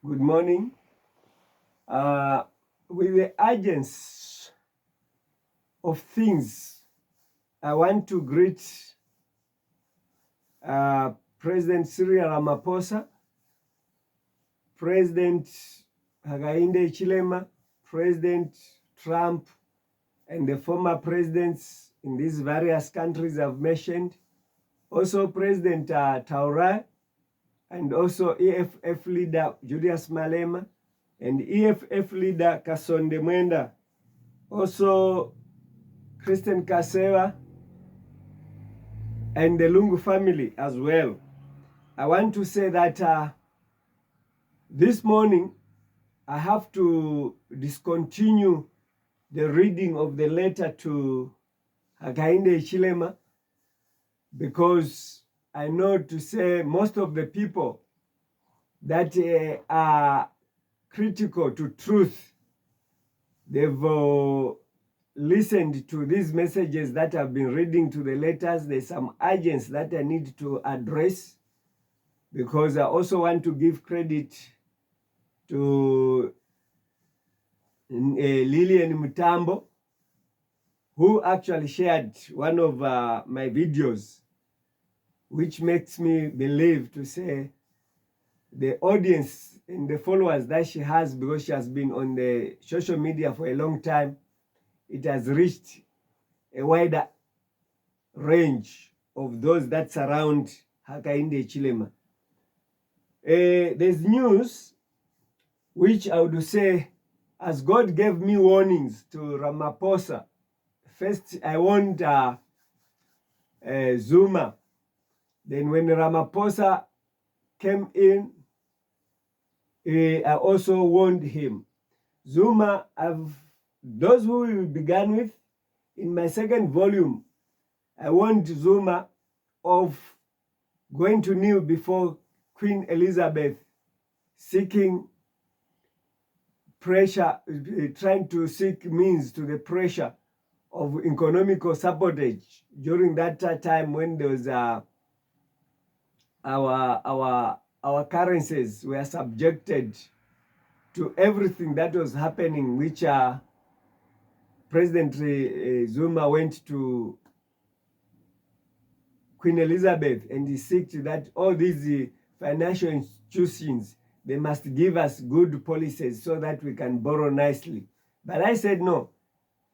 Good morning. With the urgency of things, I want to greet President Cyril Ramaphosa, President Hakainde Hichilema, President Trump, and the former presidents in these various countries I've mentioned. Also President Taura, and also EFF leader Julius Malema, and EFF leader Kasonde Mwenda, also Christian Kasewa, and the Lungu family as well. I want to say that this morning I have to discontinue the reading of the letter to Hakainde Hichilema, because I know to say most of the people that are critical to truth, they've listened to these messages that I've been reading to the letters. There's some urgency that I need to address, because I also want to give credit to Lilian Mutambo, who actually shared one of my videos, which makes me believe to say the audience and the followers that she has, because she has been on the social media for a long time, it has reached a wider range of those that surround Hakainde Hichilema. There's news which I would say, as God gave me warnings to Ramaphosa. First, I warned Zuma. Then when Ramaphosa came in, I also warned him. Zuma, those who we began with, in my second volume, I warned Zuma of going to kneel before Queen Elizabeth, seeking pressure, trying to seek means to the pressure of economical sabotage during that time when there was our currencies were subjected to everything that was happening, which President Zuma went to Queen Elizabeth and he sought that all these financial institutions, they must give us good policies so that we can borrow nicely. But I said no.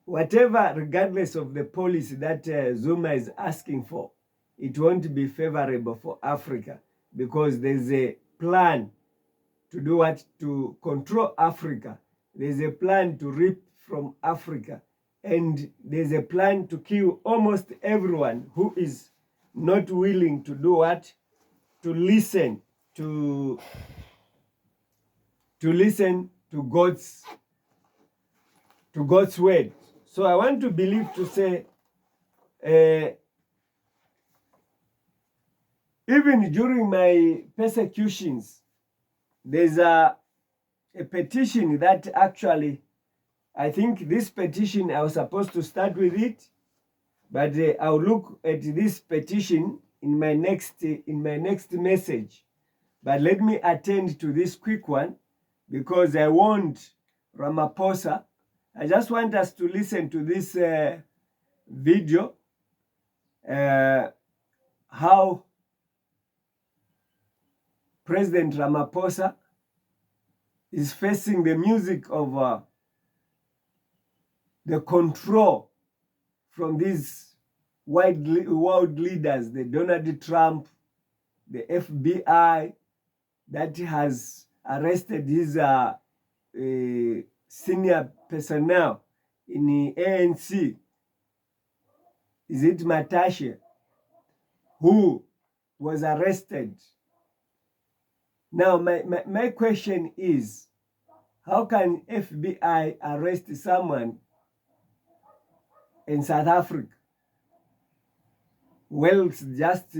Whatever, regardless of the policy that Zuma is asking for, it won't be favorable for Africa, because there's a plan to do what? To control Africa. There's a plan to rip from Africa. And there's a plan to kill almost everyone who is not willing to do what? To listen to God's word. So I want to believe to say, even during my persecutions, there's a petition that actually, I think this petition, I was supposed to start with it, but I'll look at this petition in my next message. But let me attend to this quick one, because I warned Ramaphosa. I just want us to listen to this video, how President Ramaphosa is facing the music of the control from these world leaders, the Donald Trump, the FBI, that has arrested his senior personnel in the ANC. Is it Matashe, who was arrested? Now, my question is, how can FBI arrest someone in South Africa? Well, just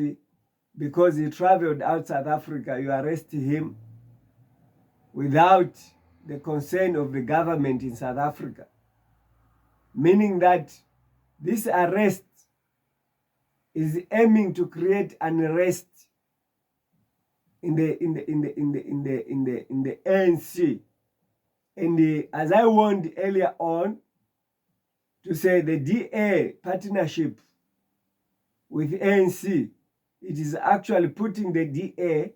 because he traveled out South Africa, you arrest him without the consent of the government in South Africa. Meaning that this arrest is aiming to create unrest in the ANC. And as I warned earlier on, to say the DA partnership with ANC, it is actually putting the DA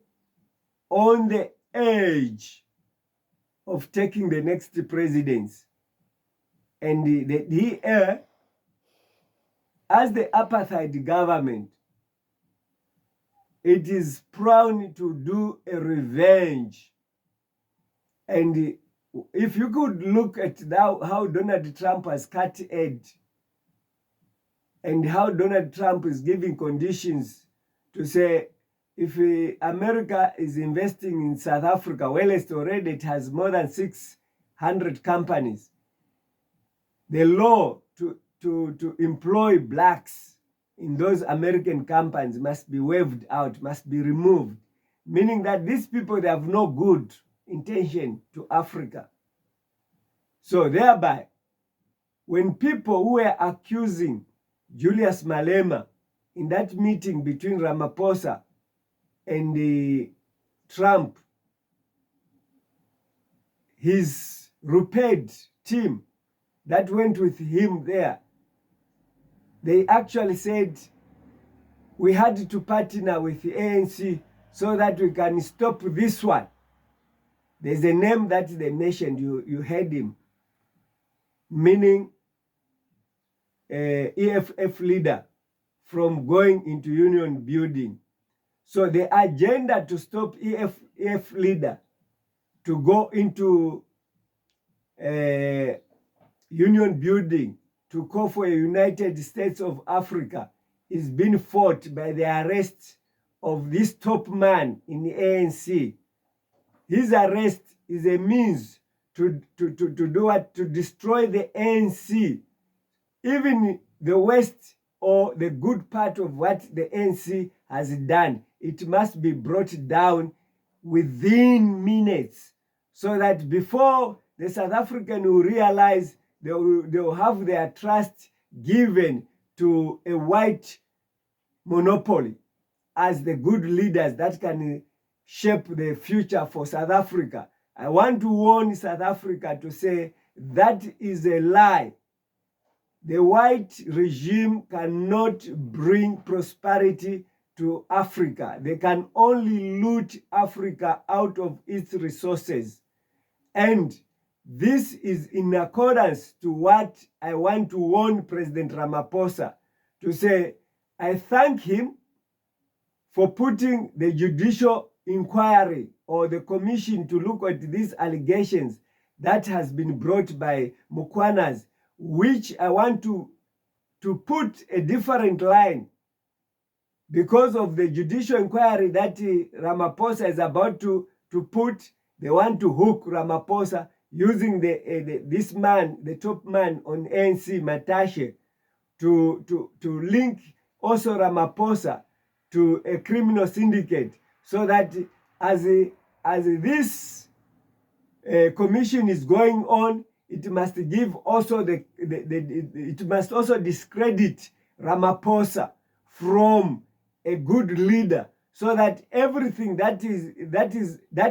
on the edge of taking the next presidency. And the DA, as the apartheid government, it is prone to do a revenge. And if you could look at how Donald Trump has cut aid and how Donald Trump is giving conditions to say, if America is investing in South Africa, well, it's already, it has more than 600 companies. The law to employ blacks in those American companies must be waived out, must be removed, meaning that these people, they have no good intention to Africa. So thereby, when people who were accusing Julius Malema in that meeting between Ramaphosa and Trump, his repaid team that went with him there, they actually said, we had to partner with the ANC so that we can stop this one. There's a name that they mentioned, you heard him, meaning EFF leader, from going into union building. So the agenda to stop EFF leader to go into union building to call for a United States of Africa is being fought by the arrest of this top man in the ANC. His arrest is a means to do what? To destroy the ANC. Even the West or the good part of what the ANC has done, it must be brought down within minutes, so that before the South African will realize, they will have their trust given to a white monopoly as the good leaders that can shape the future for South Africa. I want to warn South Africa to say that is a lie. The white regime cannot bring prosperity to Africa. They can only loot Africa out of its resources. And this is in accordance to what I want to warn President Ramaphosa, to say, I thank him for putting the judicial inquiry or the commission to look at these allegations that has been brought by Mukwanazi, which I want to put a different line because of the judicial inquiry that Ramaphosa is about to put. They want to hook Ramaphosa using this man, the top man on ANC, Manta, to link also Ramaphosa to a criminal syndicate, so that as this commission is going on, it must give also it must also discredit Ramaphosa from a good leader, so that everything that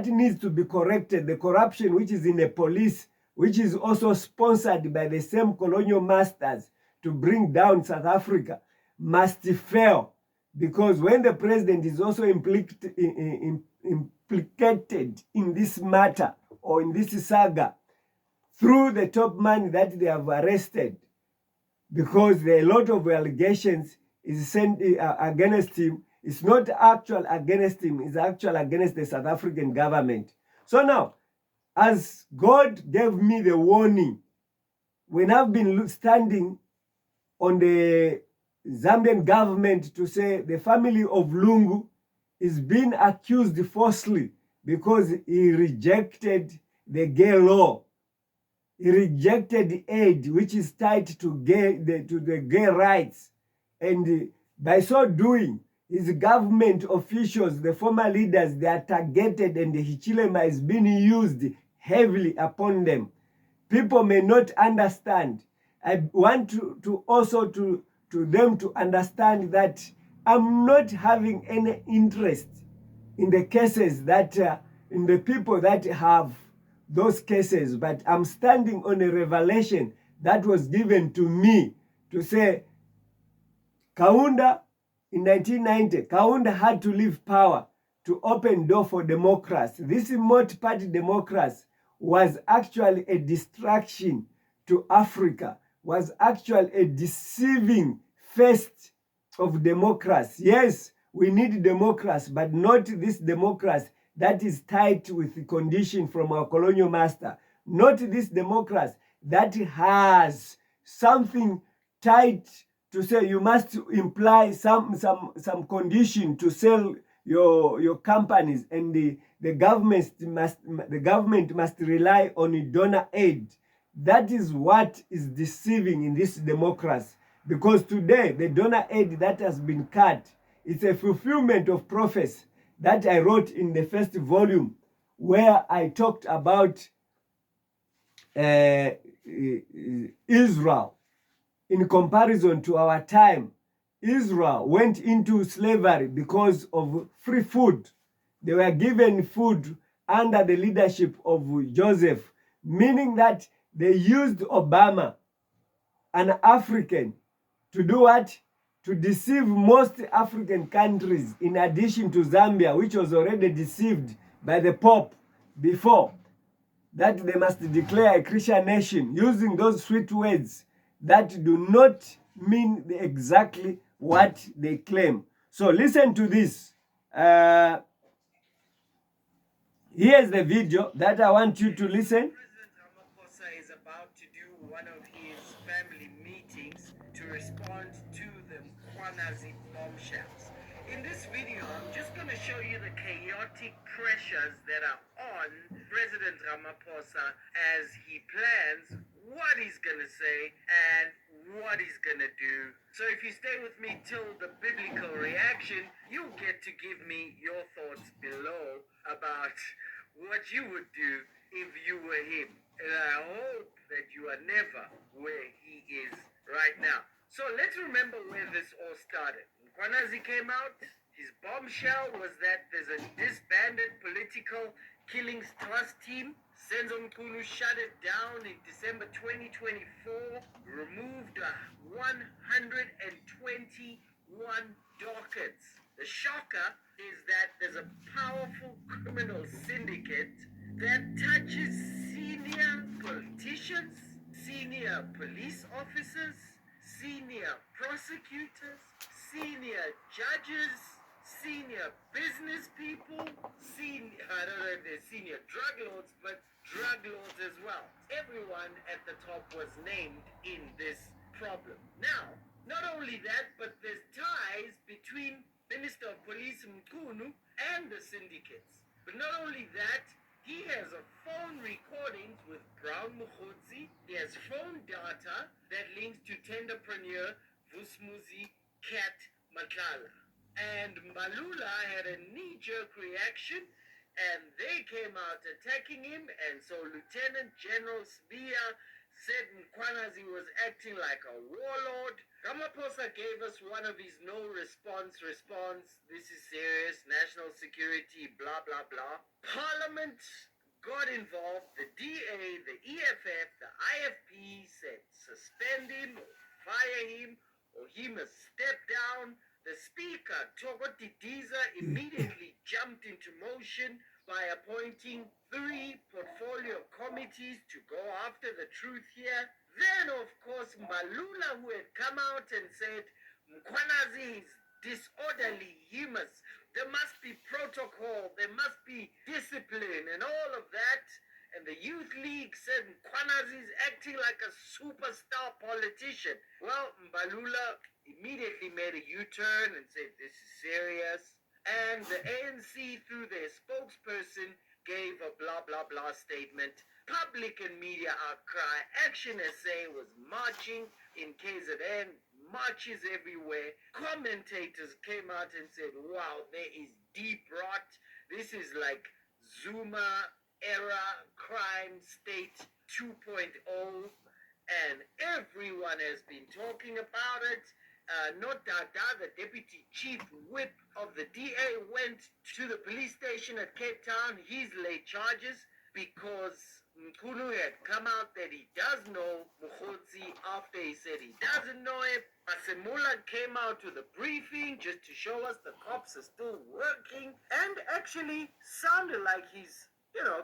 needs to be corrected, the corruption which is in the police, which is also sponsored by the same colonial masters to bring down South Africa, must fail. Because when the president is also implicated in this matter or in this saga through the top man that they have arrested, because there are a lot of allegations is sent against him. It's not actual against him, it's actual against the South African government. So now, as God gave me the warning, when I've been standing on the Zambian government to say the family of Lungu is being accused falsely because he rejected the gay law. He rejected the aid which is tied to the gay rights. And by so doing, his government officials, the former leaders, they are targeted, and the Hichilema is being used heavily upon them. People may not understand. I want to also to them to understand that I'm not having any interest in the cases that in the people that have those cases, but I'm standing on a revelation that was given to me to say, Kaunda, in 1990, Kaunda had to leave power to open door for democracy. This multi-party democracy was actually a distraction to Africa, was actually a deceiving face of democracy. Yes, we need democracy, but not this democracy that is tied with the condition from our colonial master. Not this democracy that has something tied to say you must imply some condition to sell your companies, and the government must rely on donor aid. That is what is deceiving in this democracy, because today the donor aid that has been cut, it's a fulfillment of prophecy that I wrote in the first volume, where I talked about Israel. In comparison to our time, Israel went into slavery because of free food. They were given food under the leadership of Joseph, meaning that they used Obama, an African, to do what? To deceive most African countries, in addition to Zambia, which was already deceived by the Pope before, that they must declare a Christian nation, using those sweet words that do not mean exactly what they claim. So listen to this. Here's the video that I want you to listen. President Ramaphosa is about to do one of his family meetings to respond to the Mukwanazi bombshells. In this video, I'm just going to show you the chaotic pressures that are on President Ramaphosa as he plans what he's going to say and what he's going to do. So if you stay with me till the biblical reaction, you'll get to give me your thoughts below about what you would do if you were him. And I hope that you are never where he is right now. So let's remember where this all started. Mukwanazi came out. His bombshell was that there's a disbanded political killings trust team. Senzo Mkunu shut it down in December 2024, removed 121 dockets. The shocker is that there's a powerful criminal syndicate that touches senior politicians, senior police officers, senior prosecutors, senior judges, senior business people, I don't know if they're senior drug lords, but drug lords as well. Everyone at the top was named in this problem. Now, not only that, but there's ties between Minister of Police Mkunu and the syndicates. But not only that, he has a phone recordings with Brown Mukhotsi. He has phone data that links to tenderpreneur Vusmuzi Kat Matlala. And Malula had a knee-jerk reaction, and they came out attacking him, and so Lieutenant General Sbia said Mukwanazi was acting like a warlord. Ramaphosa gave us one of his no response, this is serious, national security, blah, blah, blah. Parliament got involved, the DA, the EFF, the IFP said suspend him or fire him or he must step down. The speaker, Togo Didiza, immediately jumped into motion by appointing 3 portfolio committees to go after the truth here. Then, of course, Malula, who had come out and said, Mukwanazi is disorderly, there must be protocol, there must be discipline and all of that. And the Youth League said Mukwanazi is acting like a superstar politician. Well, Mbalula immediately made a U-turn and said this is serious. And the ANC, through their spokesperson, gave a blah, blah, blah statement. Public and media outcry. Action SA was marching in KZN, marches everywhere. Commentators came out and said, wow, there is deep rot. This is like Zuma era crime state 2.0, and everyone has been talking about it. not Dada, the deputy chief whip of the DA, went to the police station at Cape Town. He's laid charges because Mkulu had come out that he does know Mukhodzi after he said he doesn't know him. Masemula came out to the briefing just to show us the cops are still working and actually sounded like he's,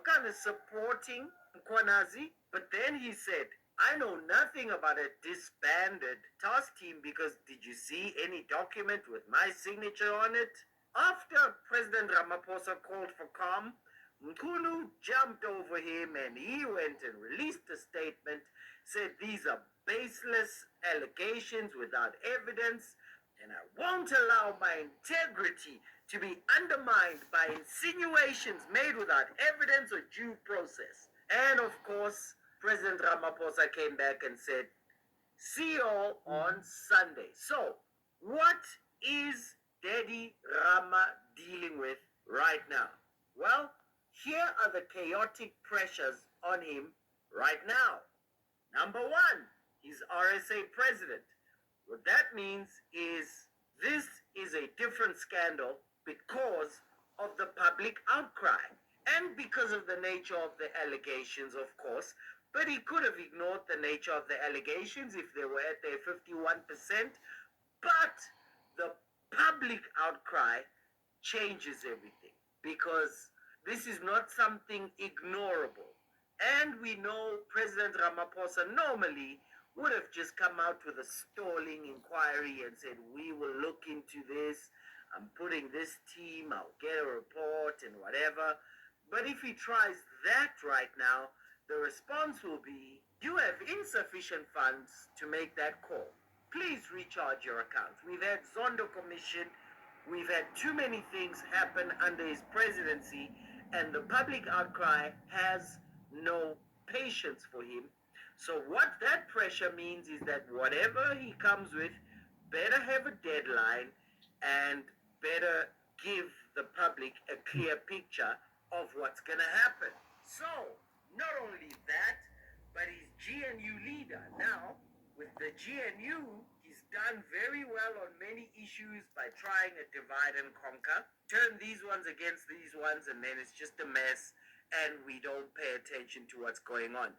kind of supporting Mukwanazi. But then he said, I know nothing about a disbanded task team because did you see any document with my signature on it? After President Ramaphosa called for calm, Mkulu jumped over him and he went and released a statement, said these are baseless allegations without evidence, and I won't allow my integrity to be undermined by insinuations made without evidence or due process. And of course, President Ramaphosa came back and said, see you all on Sunday. So, what is Daddy Rama dealing with right now? Well, here are the chaotic pressures on him right now. Number one, he's RSA president. What that means is this is a different scandal because of the public outcry and because of the nature of the allegations, of course. But he could have ignored the nature of the allegations if they were at their 51%. But the public outcry changes everything because this is not something ignorable. And we know President Ramaphosa normally would have just come out with a stalling inquiry and said, we will look into this. I'm putting this team, I'll get a report and whatever. But if he tries that right now, the response will be, you have insufficient funds to make that call. Please recharge your accounts. We've had Zondo Commission. We've had too many things happen under his presidency, and the public outcry has no patience for him. So what that pressure means is that whatever he comes with better have a deadline and better give the public a clear picture of what's going to happen. So, not only that, but he's GNU leader. Now, with the GNU, he's done very well on many issues by trying a divide and conquer. Turn these ones against these ones, and then it's just a mess, and we don't pay attention to what's going on.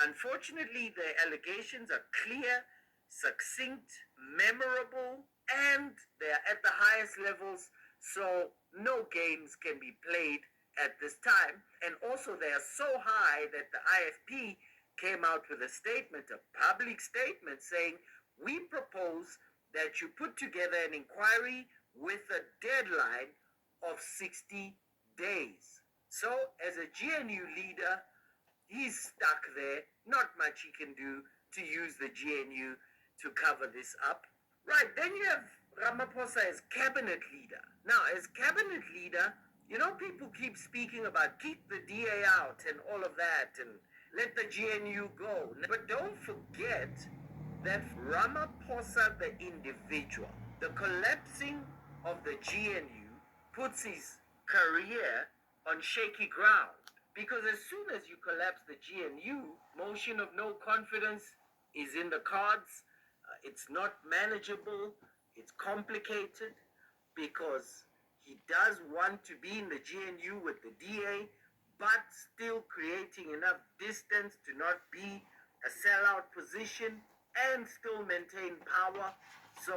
Unfortunately, the allegations are clear, succinct, memorable, and they're at the highest levels, so no games can be played at this time. And also they are so high that the IFP came out with a statement, a public statement, saying, we propose that you put together an inquiry with a deadline of 60 days. So as a GNU leader, he's stuck there. Not much he can do to use the GNU to cover this up. Right, then you have Ramaphosa as cabinet leader. Now, as cabinet leader, people keep speaking about keep the DA out and all of that and let the GNU go. But don't forget that Ramaphosa, the individual, the collapsing of the GNU puts his career on shaky ground. Because as soon as you collapse the GNU, motion of no confidence is in the cards. It's not manageable. It's complicated because he does want to be in the GNU with the DA, but still creating enough distance to not be a sellout position and still maintain power. So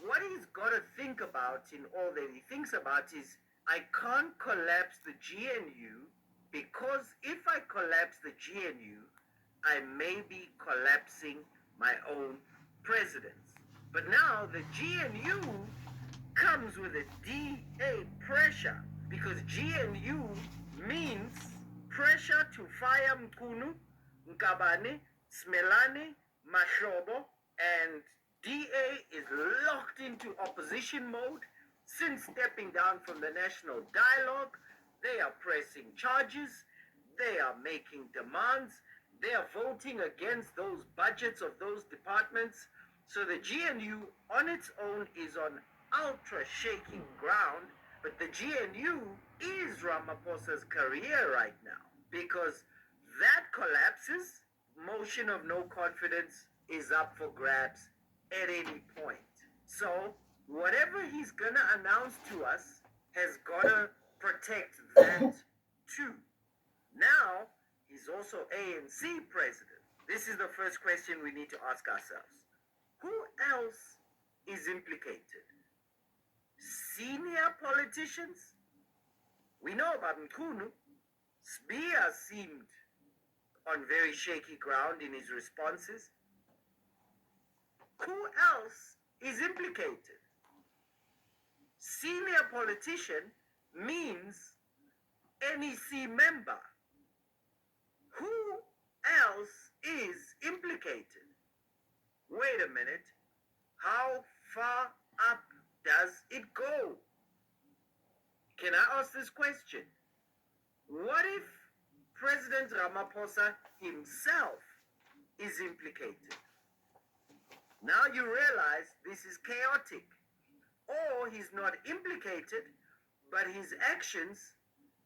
what he's got to think about in all that he thinks about is, I can't collapse the GNU because if I collapse the GNU, I may be collapsing my own presidents. But now the GNU comes with a DA pressure because GNU means pressure to fire Mkunu, Nkabane, Smelane, Mashobo, and DA is locked into opposition mode. Since stepping down from the national dialogue, they are pressing charges, they are making demands, they are voting against those budgets of those departments. So the GNU on its own is on ultra shaking ground, but the GNU is Ramaphosa's career right now because that collapses, motion of no confidence is up for grabs at any point. So whatever he's gonna announce to us has gotta protect that too. Now he's also ANC president. This is the first question we need to ask ourselves. Who else is implicated? Senior politicians? We know about Mkhunu. Sbia seemed on very shaky ground in his responses. Who else is implicated? Senior politician means NEC member. Who else is implicated? Wait a minute. How far up does it go? Can I ask this question? What if President Ramaphosa himself is implicated? Now you realize this is chaotic. Or he's not implicated, but his actions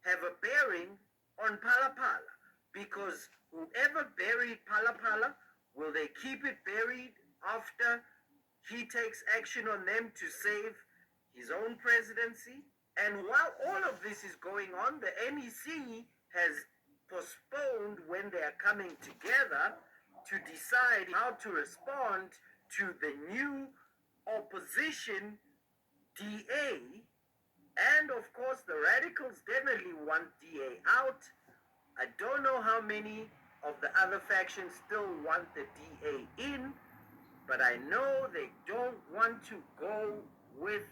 have a bearing on Palapala. Because whoever buried Palapala, will they keep it buried after he takes action on them to save his own presidency? And while all of this is going on, the NEC has postponed when they are coming together to decide how to respond to the new opposition DA. And of course, the radicals definitely want DA out. I don't know how many of the other factions still want the DA in, but I know they don't want to go with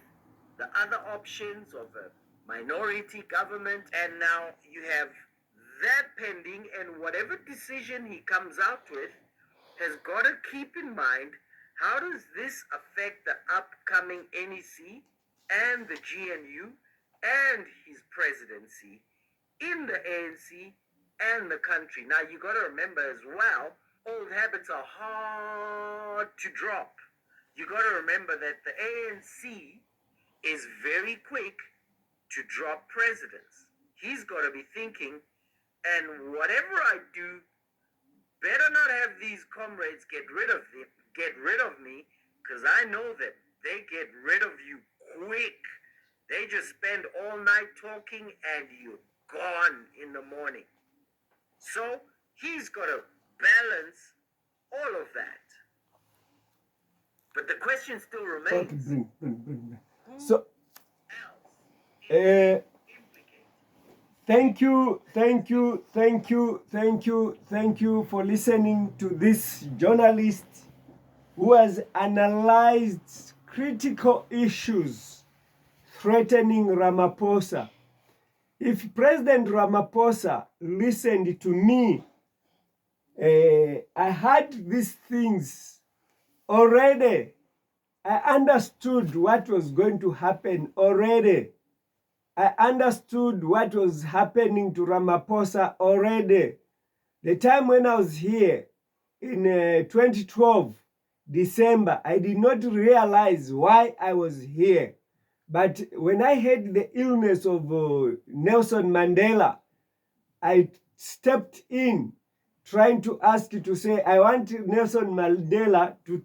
the other options of a minority government. And now you have that pending, and whatever decision he comes out with has got to keep in mind, how does this affect the upcoming NEC and the GNU and his presidency in the ANC and the country? Now, you got to remember as well, old habits are hard to drop. You got to remember that the ANC is very quick to drop presidents. He's got to be thinking, and whatever I do, better not have these comrades get rid of me, because I know that they get rid of you quick. They just spend all night talking and you're gone in the morning. So he's got to balance all of that. But the question still remains. Bring. So, Else thank you for listening to this journalist who has analyzed critical issues threatening Ramaphosa. If President Ramaphosa listened to me, I had these things already. I understood what was going to happen already. I understood what was happening to Ramaphosa already. The time when I was here in 2012, December, I did not realize why I was here. But when I heard the illness of Nelson Mandela, I stepped in trying to ask to say, I want Nelson Mandela to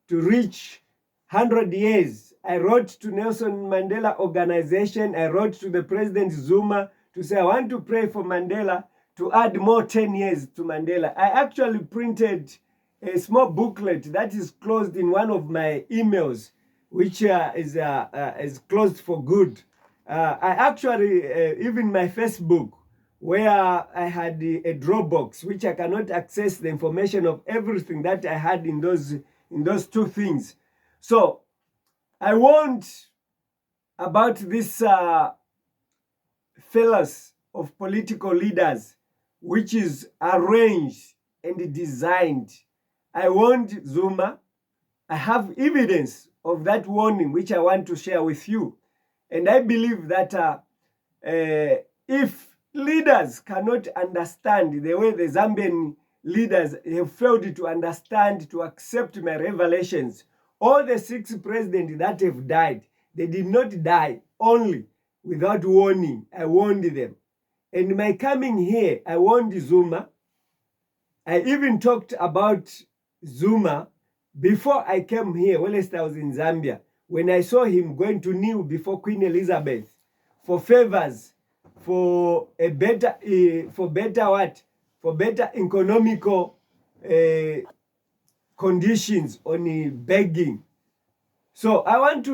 reach 100 years. I wrote to Nelson Mandela organization. I wrote to the President Zuma to say, I want to pray for Mandela to add more 10 years to Mandela. I actually printed a small booklet that is closed in one of my emails, which is closed for good. I actually, even my Facebook, where I had a Dropbox, which I cannot access the information of everything that I had in those two things. So I warned about this fellas of political leaders, which is arranged and designed. I warned Zuma. I have evidence of that warning, which I want to share with you. And I believe that if leaders cannot understand the way the Zambian leaders have failed to understand, to accept my revelations, all the 6 presidents that have died, they did not die only without warning. I warned them. And my coming here, I warned Zuma. I even talked about Zuma before I came here, whilst I was in Zambia, when I saw him going to kneel before Queen Elizabeth for favors, for a better, for better economical conditions on begging. So I want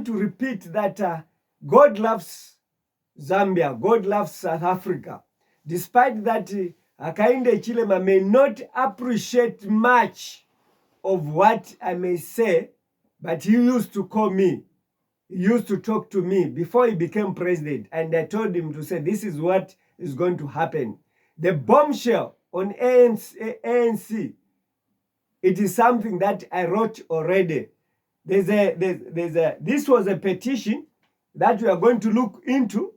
to repeat that God loves Zambia, God loves South Africa. Despite that, Hakainde Hichilema may not appreciate much of what I may say, but he used to call me. He used to talk to me before he became president, and I told him to say, this is what is going to happen. The bombshell on ANC, it is something that I wrote already. This was a petition that we are going to look into.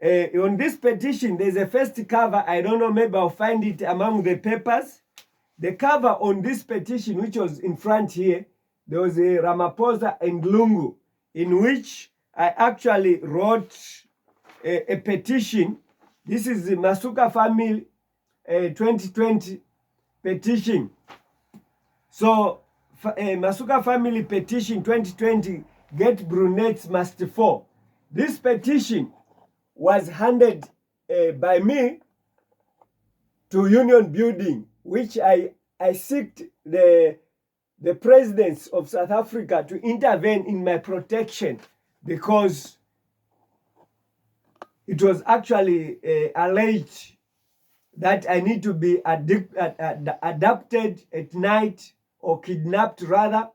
On this petition, there's a first cover. I don't know, maybe I'll find it among the papers. The cover on this petition, which was in front here, there was a Ramaphosa and Lungu, in which I actually wrote a petition. This is the Masuka Family 2020 petition. So, Masuka Family petition 2020, get brunettes must fall. This petition was handed by me to Union Building, which I seeked the presidents of South Africa to intervene in my protection, because it was actually alleged that I need to be adopted at night, or kidnapped rather.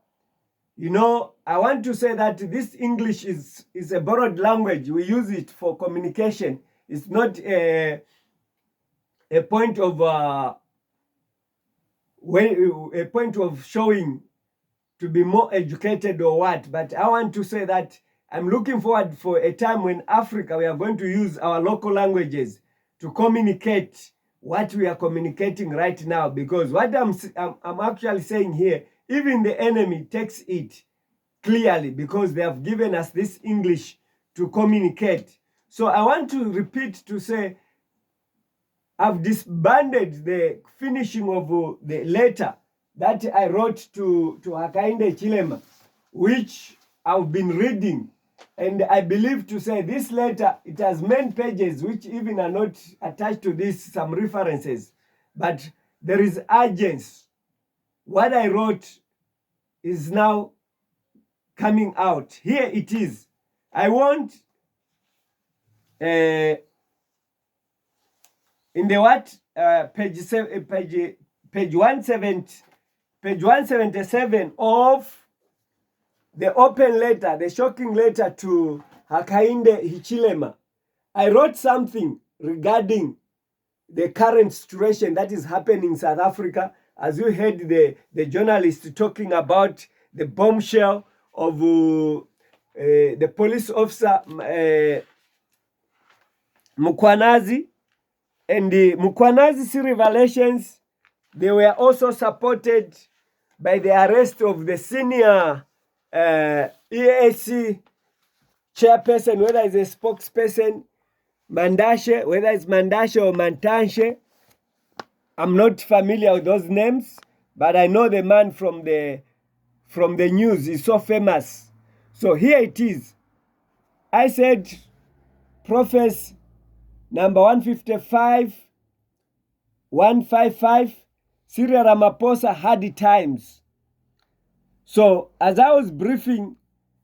You know, I want to say that this English is a borrowed language. We use it for communication. It's not a point of a point of showing to be more educated or what. But I want to say that I'm looking forward for a time when Africa, we are going to use our local languages to communicate what we are communicating right now. Because what I'm actually saying here, even the enemy takes it clearly, because they have given us this English to communicate. So I want to repeat to say, I've disbanded the finishing of the letter that I wrote to Hakainde Hichilema, which I've been reading. And I believe to say this letter, it has many pages which even are not attached to this, some references. But there is urgency. What I wrote is now coming out. Here it is. I want in the what page 177 of the open letter, the shocking letter to Hakainde Hichilema. I wrote something regarding the current situation that is happening in South Africa, as you heard the journalist talking about the bombshell of the police officer Mukwanazi, and the Mukwanazi's revelations, they were also supported by the arrest of the senior EAC chairperson, whether it's a spokesperson, Mandashe, whether it's Mandashe or Mantanshe. I'm not familiar with those names, but I know the man from the news is so famous. So here it is. I said, Prophets number 155, 155, Cyril Ramaphosa hard times. So as I was briefing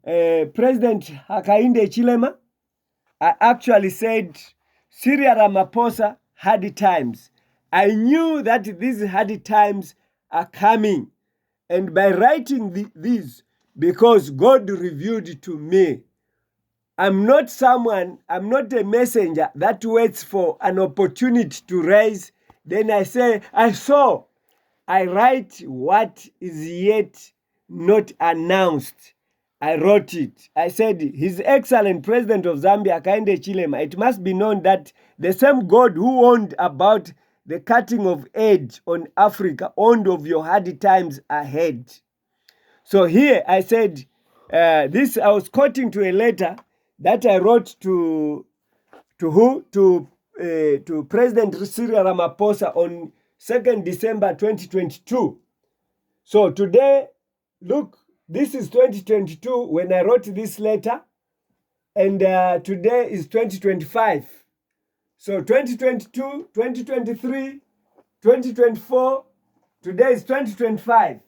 President Hakainde Hichilema, I actually said Cyril Ramaphosa hard times. I knew that these hard times are coming. And by writing these, because God revealed to me, I'm not a messenger that waits for an opportunity to raise. Then I say, I write what is yet not announced. I wrote it. I said, His Excellent President of Zambia, Hakainde Hichilema, it must be known that the same God who warned about the cutting of aid on Africa, warned of your hard times ahead. So here I said, this I was quoting to a letter that I wrote to who? To President Cyril Ramaphosa on 2nd December 2022. So today, look, this is 2022 when I wrote this letter, and today is 2025. So 2022, 2023, 2024, today is 2025.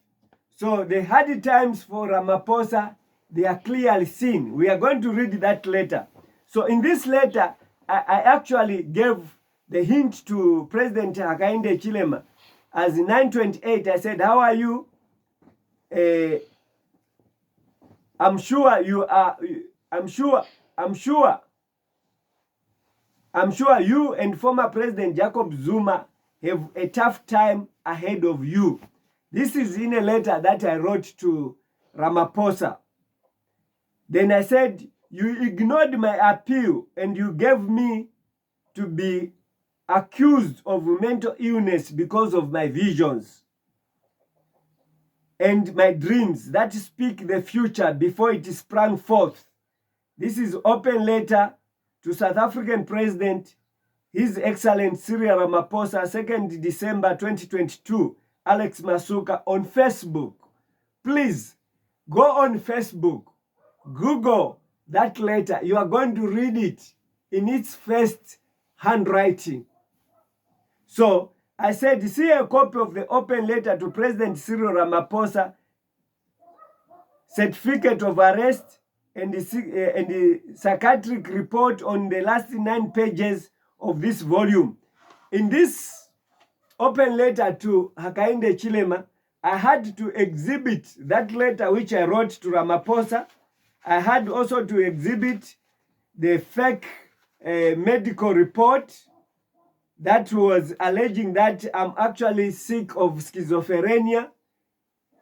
So the hard times for Ramaphosa, they are clearly seen. We are going to read that letter. So in this letter, I actually gave the hint to President Hakainde Hichilema. As in 928, I said, how are you? I'm sure you and former President Jacob Zuma have a tough time ahead of you. This is in a letter that I wrote to Ramaphosa. Then I said, you ignored my appeal and you gave me to be accused of mental illness because of my visions and my dreams that speak the future before it sprang forth. This is open letter to South African President, His Excellency Cyril Ramaphosa, 2nd December 2022, Alex Masuka, on Facebook. Please, go on Facebook, Google that letter. You are going to read it in its first handwriting. So, I said, see a copy of the open letter to President Cyril Ramaphosa, certificate of arrest, and the psychiatric report on the last 9 pages of this volume. In this open letter to Hakainde Hichilema, I had to exhibit that letter which I wrote to Ramaphosa. I had also to exhibit the fake medical report that was alleging that I'm actually sick of schizophrenia,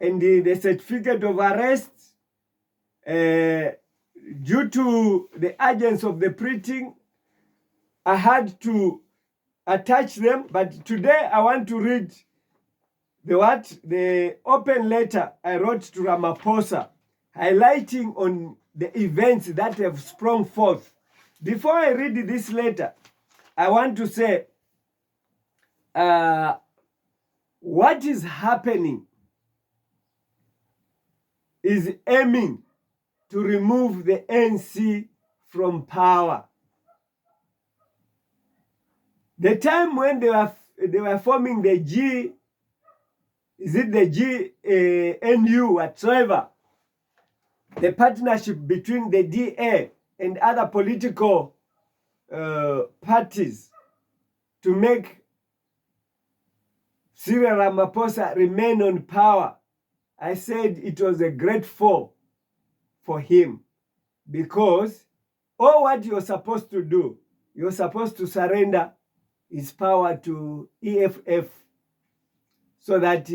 and the certificate of arrest, due to the urgency of the printing, I had to attach them. But today I want to read the open letter I wrote to Ramaphosa, highlighting on the events that have sprung forth. Before I read this letter, I want to say what is happening is aiming to remove the ANC from power. The time when they were forming the GNU whatsoever, the partnership between the DA and other political parties to make Cyril Ramaphosa remain on power, I said it was a great fall for him, because all what you're supposed to do, you're supposed to surrender his power to EFF so that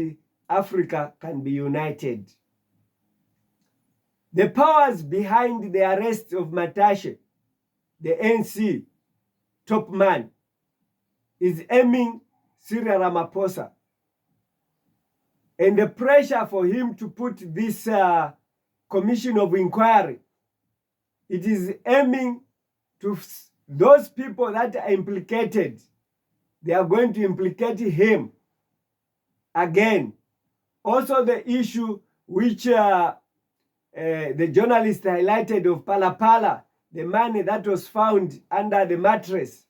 Africa can be united. The powers behind the arrest of Matashe, the ANC top man, is aiming Cyril Ramaphosa. And the pressure for him to put this commission of inquiry, it is aiming to those people that are implicated. They are going to implicate him again. Also the issue which the journalist highlighted of Palapala, the money that was found under the mattress.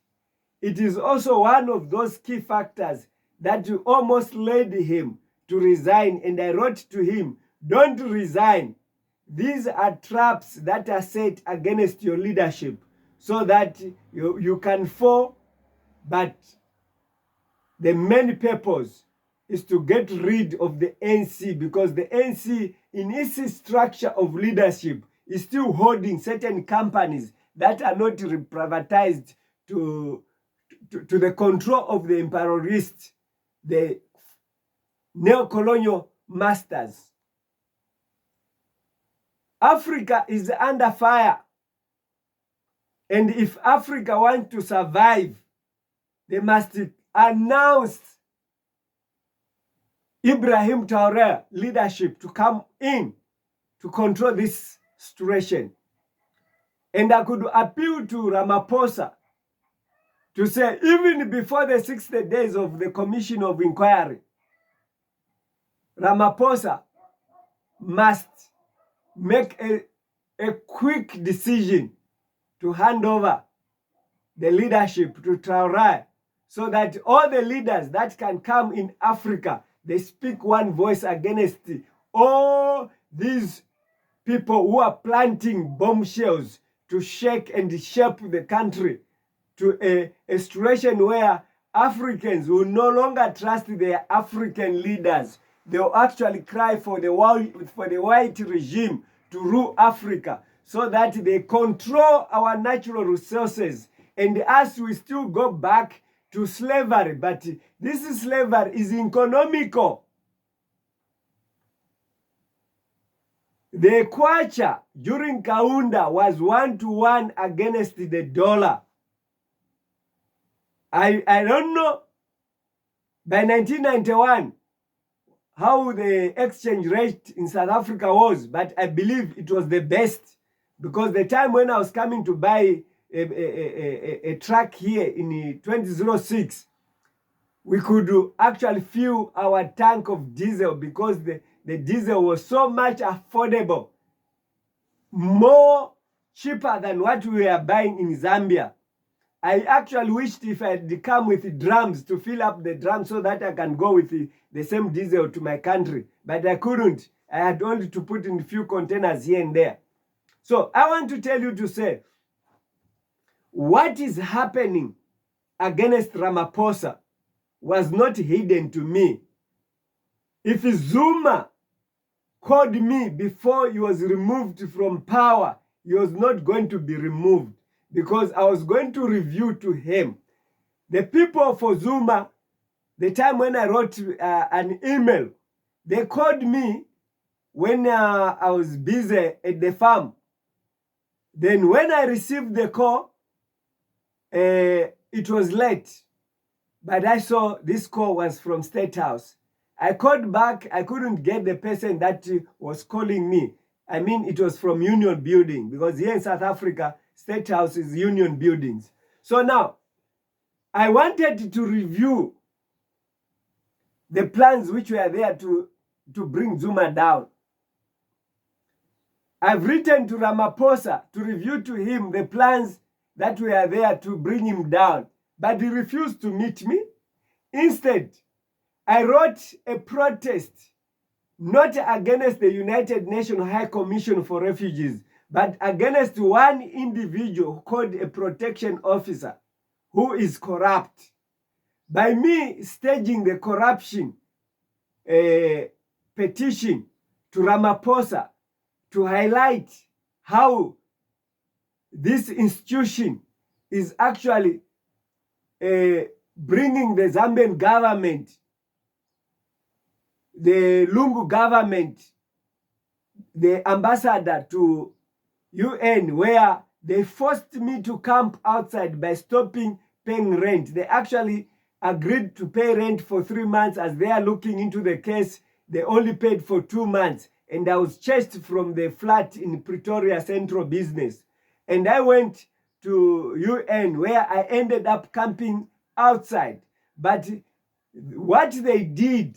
It is also one of those key factors that almost led him to resign. And I wrote to him, don't resign. These are traps that are set against your leadership so that you can fall. But the main purpose is to get rid of the ANC, because the ANC, in its structure of leadership, is still holding certain companies that are not privatized to the control of the imperialists, the neo-colonial masters. Africa is under fire. And if Africa wants to survive, they must announce Ibrahim Traoré leadership to come in to control this situation. And I could appeal to Ramaphosa to say, even before the 60 days of the commission of inquiry, Ramaphosa must make a quick decision to hand over the leadership to Traoré, so that all the leaders that can come in Africa, they speak one voice against all these people who are planting bombshells to shake and shape the country to a situation where Africans will no longer trust their African leaders. They will actually cry for the white regime to rule Africa, so that they control our natural resources, and us we still go back to slavery. But this slavery is economical. The kwacha during Kaunda was 1-to-1 against the dollar. I don't know by 1991 how the exchange rate in South Africa was, but I believe it was the best, because the time when I was coming to buy a truck here in 2006, we could actually fill our tank of diesel, because the diesel was so much affordable, more cheaper than what we were buying in Zambia. I actually wished if I had come with drums to fill up the drums so that I can go with the same diesel to my country. But I couldn't. I had only to put in a few containers here and there. So I want to tell you to say, what is happening against Ramaphosa was not hidden to me. If Zuma called me before he was removed from power, he was not going to be removed, because I was going to review to him. The people for Zuma, the time when I wrote an email, they called me when I was busy at the farm. Then when I received the call, it was late, but I saw this call was from State House. I called back. I couldn't get the person that was calling me. I mean, it was from Union Building, because here in South Africa, State House is Union Buildings. So now, I wanted to review the plans which were there to bring Zuma down. I've written to Ramaphosa to review to him the plans that were there to bring him down, but he refused to meet me. Instead, I wrote a protest, not against the United Nations High Commission for Refugees, but against one individual called a protection officer who is corrupt. By me staging the corruption petition to Ramaphosa to highlight how this institution is actually bringing the Zambian government, the Lungu government, the ambassador to UN, where they forced me to camp outside by stopping paying rent. They actually agreed to pay rent for 3 months. As they are looking into the case, they only paid for 2 months. And I was chased from the flat in Pretoria Central Business. And I went to UN, where I ended up camping outside. But what they did,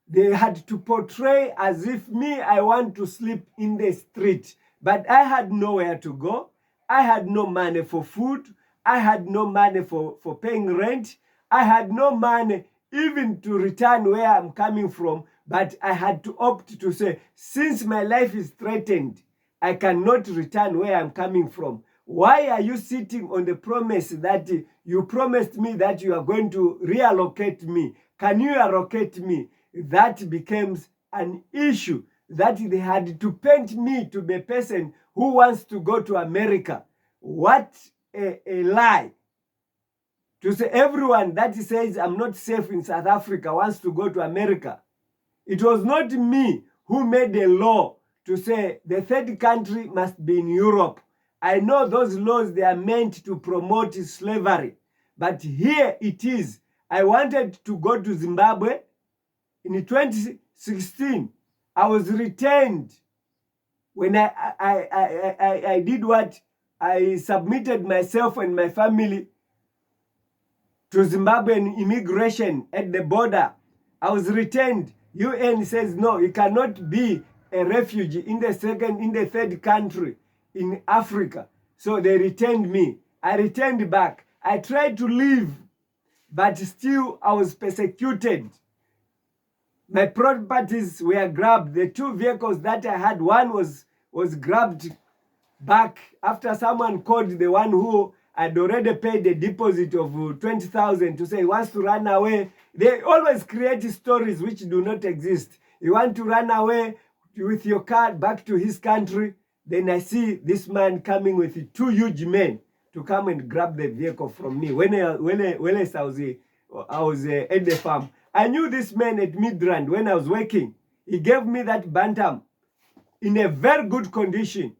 they had to portray as if me, I want to sleep in the street. But I had nowhere to go. I had no money for food. I had no money for paying rent. I had no money even to return where I'm coming from. But I had to opt to say, since my life is threatened, I cannot return where I'm coming from. Why are you sitting on the promise that you promised me that you are going to reallocate me? Can you allocate me? That becomes an issue, that they had to paint me to be a person who wants to go to America. What a lie. To say everyone that says I'm not safe in South Africa wants to go to America. It was not me who made a law to say the third country must be in Europe. I know those laws, they are meant to promote slavery. But here it is. I wanted to go to Zimbabwe. In 2016, I was retained when I did what? I submitted myself and my family to Zimbabwean immigration at the border. I was retained UN says no, you cannot be a refugee in the third country in Africa. So they returned me. I returned back. I tried to leave, but still I was persecuted. My properties were grabbed. The 2 vehicles that I had, one was grabbed back after someone called the one who had already paid a deposit of 20,000 to say he wants to run away. They always create stories which do not exist. You want to run away with your car back to his country. Then I see this man coming with 2 huge men to come and grab the vehicle from me. When I was at the farm, I knew this man at Midrand when I was working. He gave me that bantam in a very good condition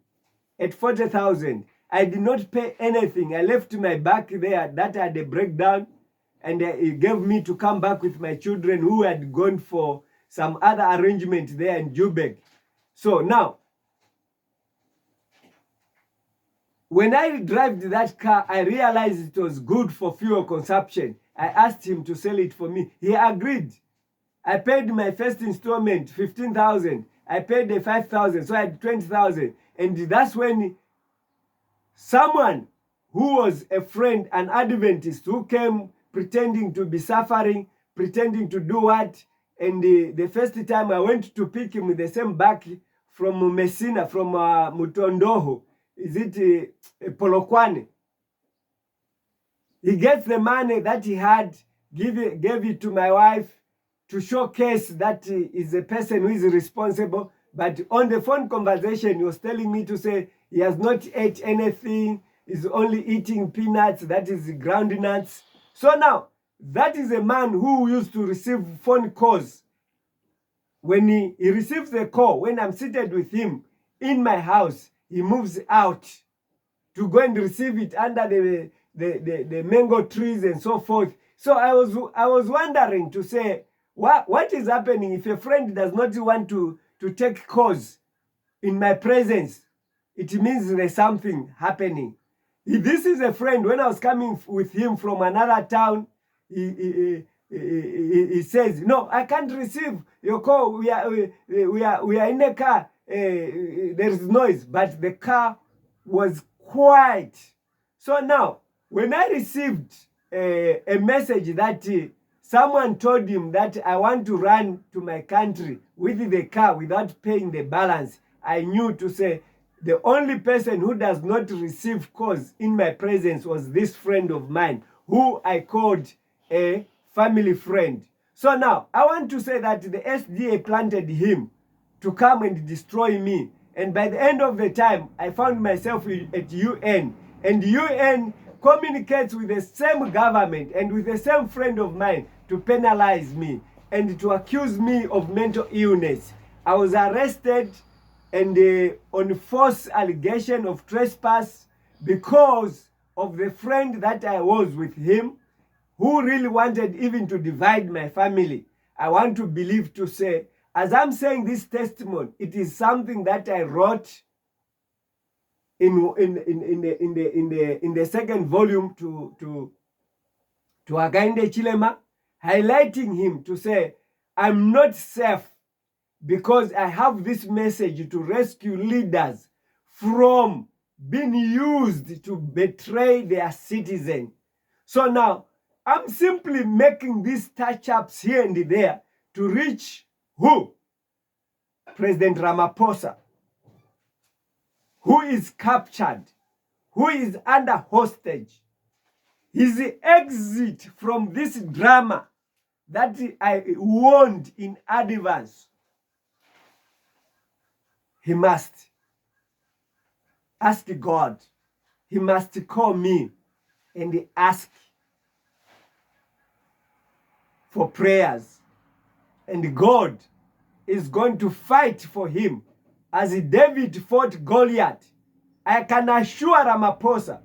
at 40,000. I did not pay anything. I left my bag there that had a breakdown, and he gave me to come back with my children who had gone for some other arrangement there in Joburg. So now, when I drive that car, I realized it was good for fuel consumption. I asked him to sell it for me. He agreed. I paid my first installment, 15,000. I paid the 5,000, so I had 20,000. And that's when someone who was a friend, an Adventist, who came pretending to be suffering, pretending to do what, and the first time I went to pick him with the same bag from Messina, from Mutondoho, is it Polokwane? He gets the money that he had, gave it to my wife to showcase that he is a person who is responsible. But on the phone conversation, he was telling me to say he has not ate anything, he's only eating peanuts, that is ground nuts. So now, that is a man who used to receive phone calls. When he receives a call, when I'm seated with him in my house, he moves out to go and receive it under the mango trees and so forth. So I was wondering to say, what is happening if a friend does not want to take calls in my presence? It means there's something happening. If this is a friend, when I was coming with him from another town, he says, no, I can't receive your call. We are in the car. There is noise, but the car was quiet. So now, when I received a message that someone told him that I want to run to my country with the car without paying the balance, I knew to say the only person who does not receive calls in my presence was this friend of mine, who I called a family friend. So now, I want to say that the SDA planted him to come and destroy me. And by the end of the time, I found myself at UN. And UN communicates with the same government and with the same friend of mine to penalize me and to accuse me of mental illness. I was arrested and on false allegation of trespass because of the friend that I was with him, who really wanted even to divide my family. I want to believe to say, as I'm saying this testimony, it is something that I wrote in the second volume to Hakainde Hichilema, highlighting him to say, I'm not safe because I have this message to rescue leaders from being used to betray their citizen. So now, I'm simply making these touch-ups here and there to reach who? President Ramaphosa, who is captured, who is under hostage. His exit from this drama that I warned in advance, he must ask God. He must call me and ask for prayers. And God is going to fight for him as David fought Goliath. I can assure Ramaphosa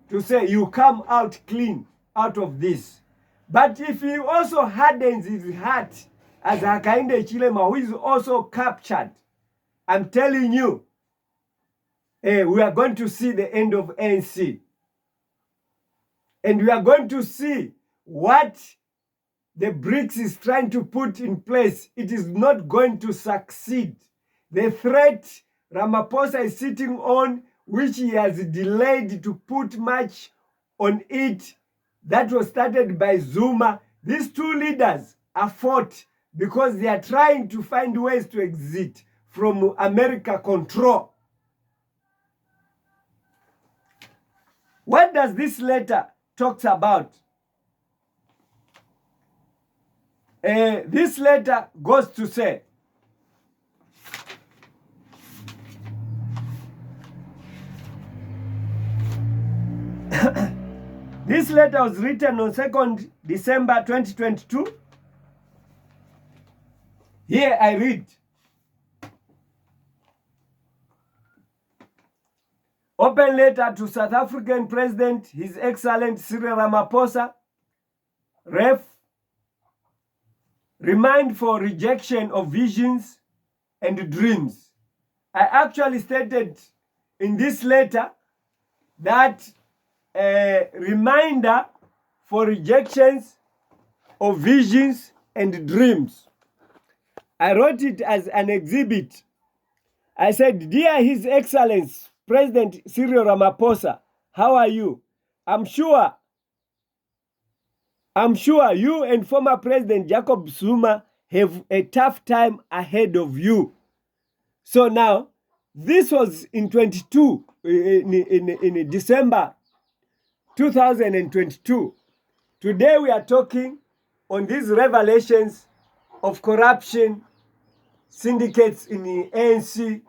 to say, you come out clean out of this. But if he also hardens his heart as Hakainde Hichilema, who is also captured, I'm telling you, we are going to see the end of ANC. And we are going to see what the BRICS is trying to put in place, it is not going to succeed. The threat Ramaphosa is sitting on, which he has delayed to put much on it, that was started by Zuma. These two leaders are fought because they are trying to find ways to exit from America control. What does this letter talks about? This letter goes to say, this letter was written on 2nd December 2022. Here I read, open letter to South African President, His Excellency Cyril Ramaphosa, Ref, remind for rejection of visions and dreams. I actually stated in this letter that a reminder for rejections of visions and dreams. I wrote it as an exhibit. I said, Dear His Excellency President Cyril Ramaphosa, how are you? I'm sure you and former President Jacob Zuma have a tough time ahead of you. So now, this was in December 2022. Today we are talking on these revelations of corruption, syndicates in the ANC,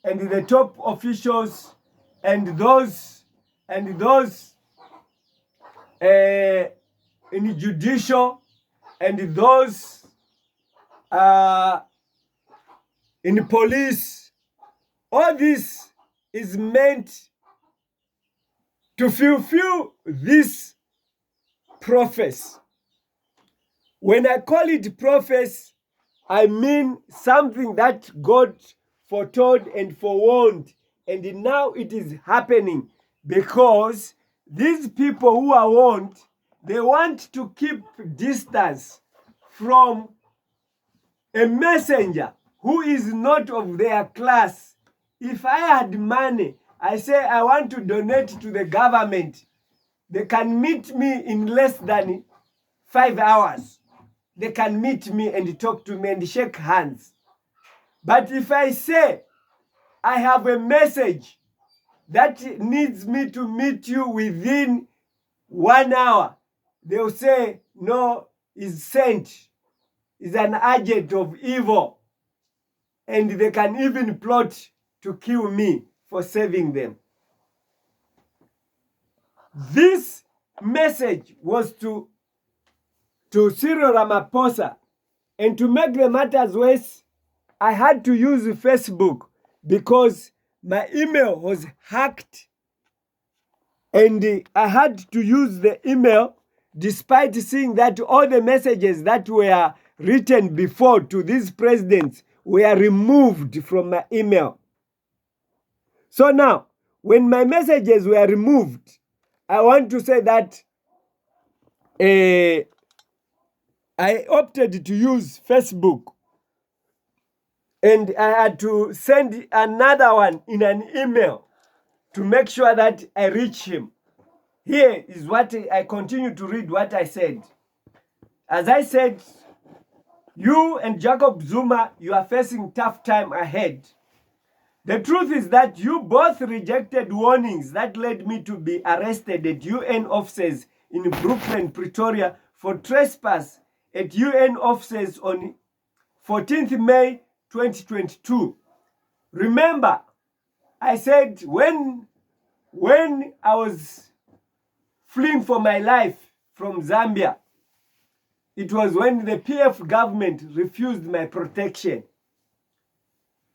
and the top officials, and those in the judicial, and those in the police. All this is meant to fulfill this prophecy. When I call it prophecy, I mean something that God foretold and forewarned, and now it is happening, because these people who are warned, they want to keep distance from a messenger who is not of their class. If I had money, I say I want to donate to the government, they can meet me in less than 5 hours. They can meet me and talk to me and shake hands. But if I say I have a message that needs me to meet you within 1 hour, they'll say, no, is sent, is an agent of evil. And they can even plot to kill me for saving them. This message was to Cyril Ramaphosa. And to make the matters worse, I had to use Facebook because my email was hacked. And I had to use the email despite seeing that all the messages that were written before to these presidents were removed from my email. So now, when my messages were removed, I want to say that I opted to use Facebook. And I had to send another one in an email to make sure that I reach him. Here is what I continue to read what I said. As I said, you and Jacob Zuma, you are facing tough time ahead. The truth is that you both rejected warnings that led me to be arrested at UN offices in Brooklyn, Pretoria for trespass at UN offices on 14th May 2022. Remember, I said when I was fleeing for my life from Zambia, it was when the PF government refused my protection.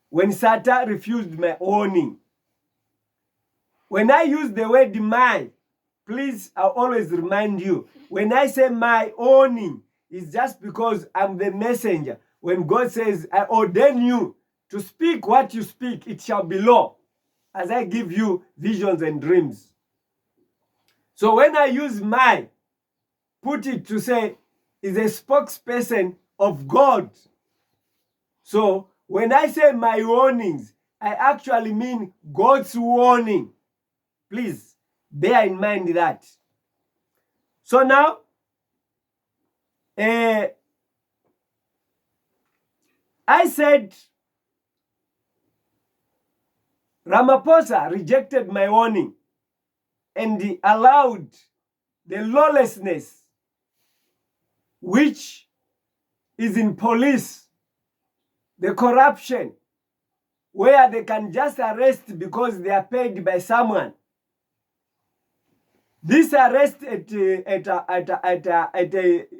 When SATA refused my owning. When I use the word my, please, I always remind you, when I say my owning, it's just because I'm the messenger. When God says, I ordain you to speak what you speak, it shall be law, as I give you visions and dreams. So when I use my, put it to say, is a spokesperson of God. So when I say my warnings, I actually mean God's warning. Please bear in mind that. So now, I said Ramaphosa rejected my warning and allowed the lawlessness which is in police, the corruption, where they can just arrest because they are paid by someone. This arrest at a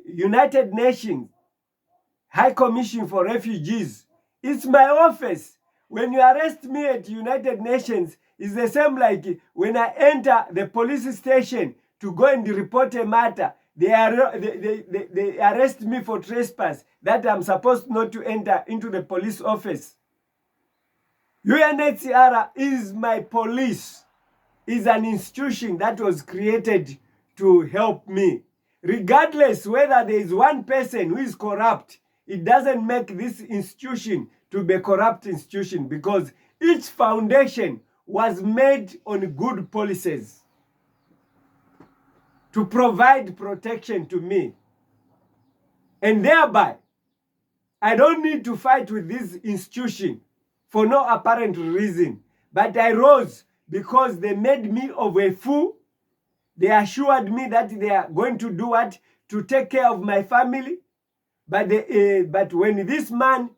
United Nations High Commission for Refugees, it's my office. When you arrest me at United Nations, it's the same like when I enter the police station to go and report a matter. They arrest me for trespass, that I'm supposed not to enter into the police office. UNHCR is my police, is an institution that was created to help me. Regardless whether there is one person who is corrupt, it doesn't make this institution to be a corrupt institution, because each foundation was made on good policies to provide protection to me. And thereby, I don't need to fight with this institution for no apparent reason. But I rose because they made me of a fool. They assured me that they are going to do what? To take care of my family. But when this man,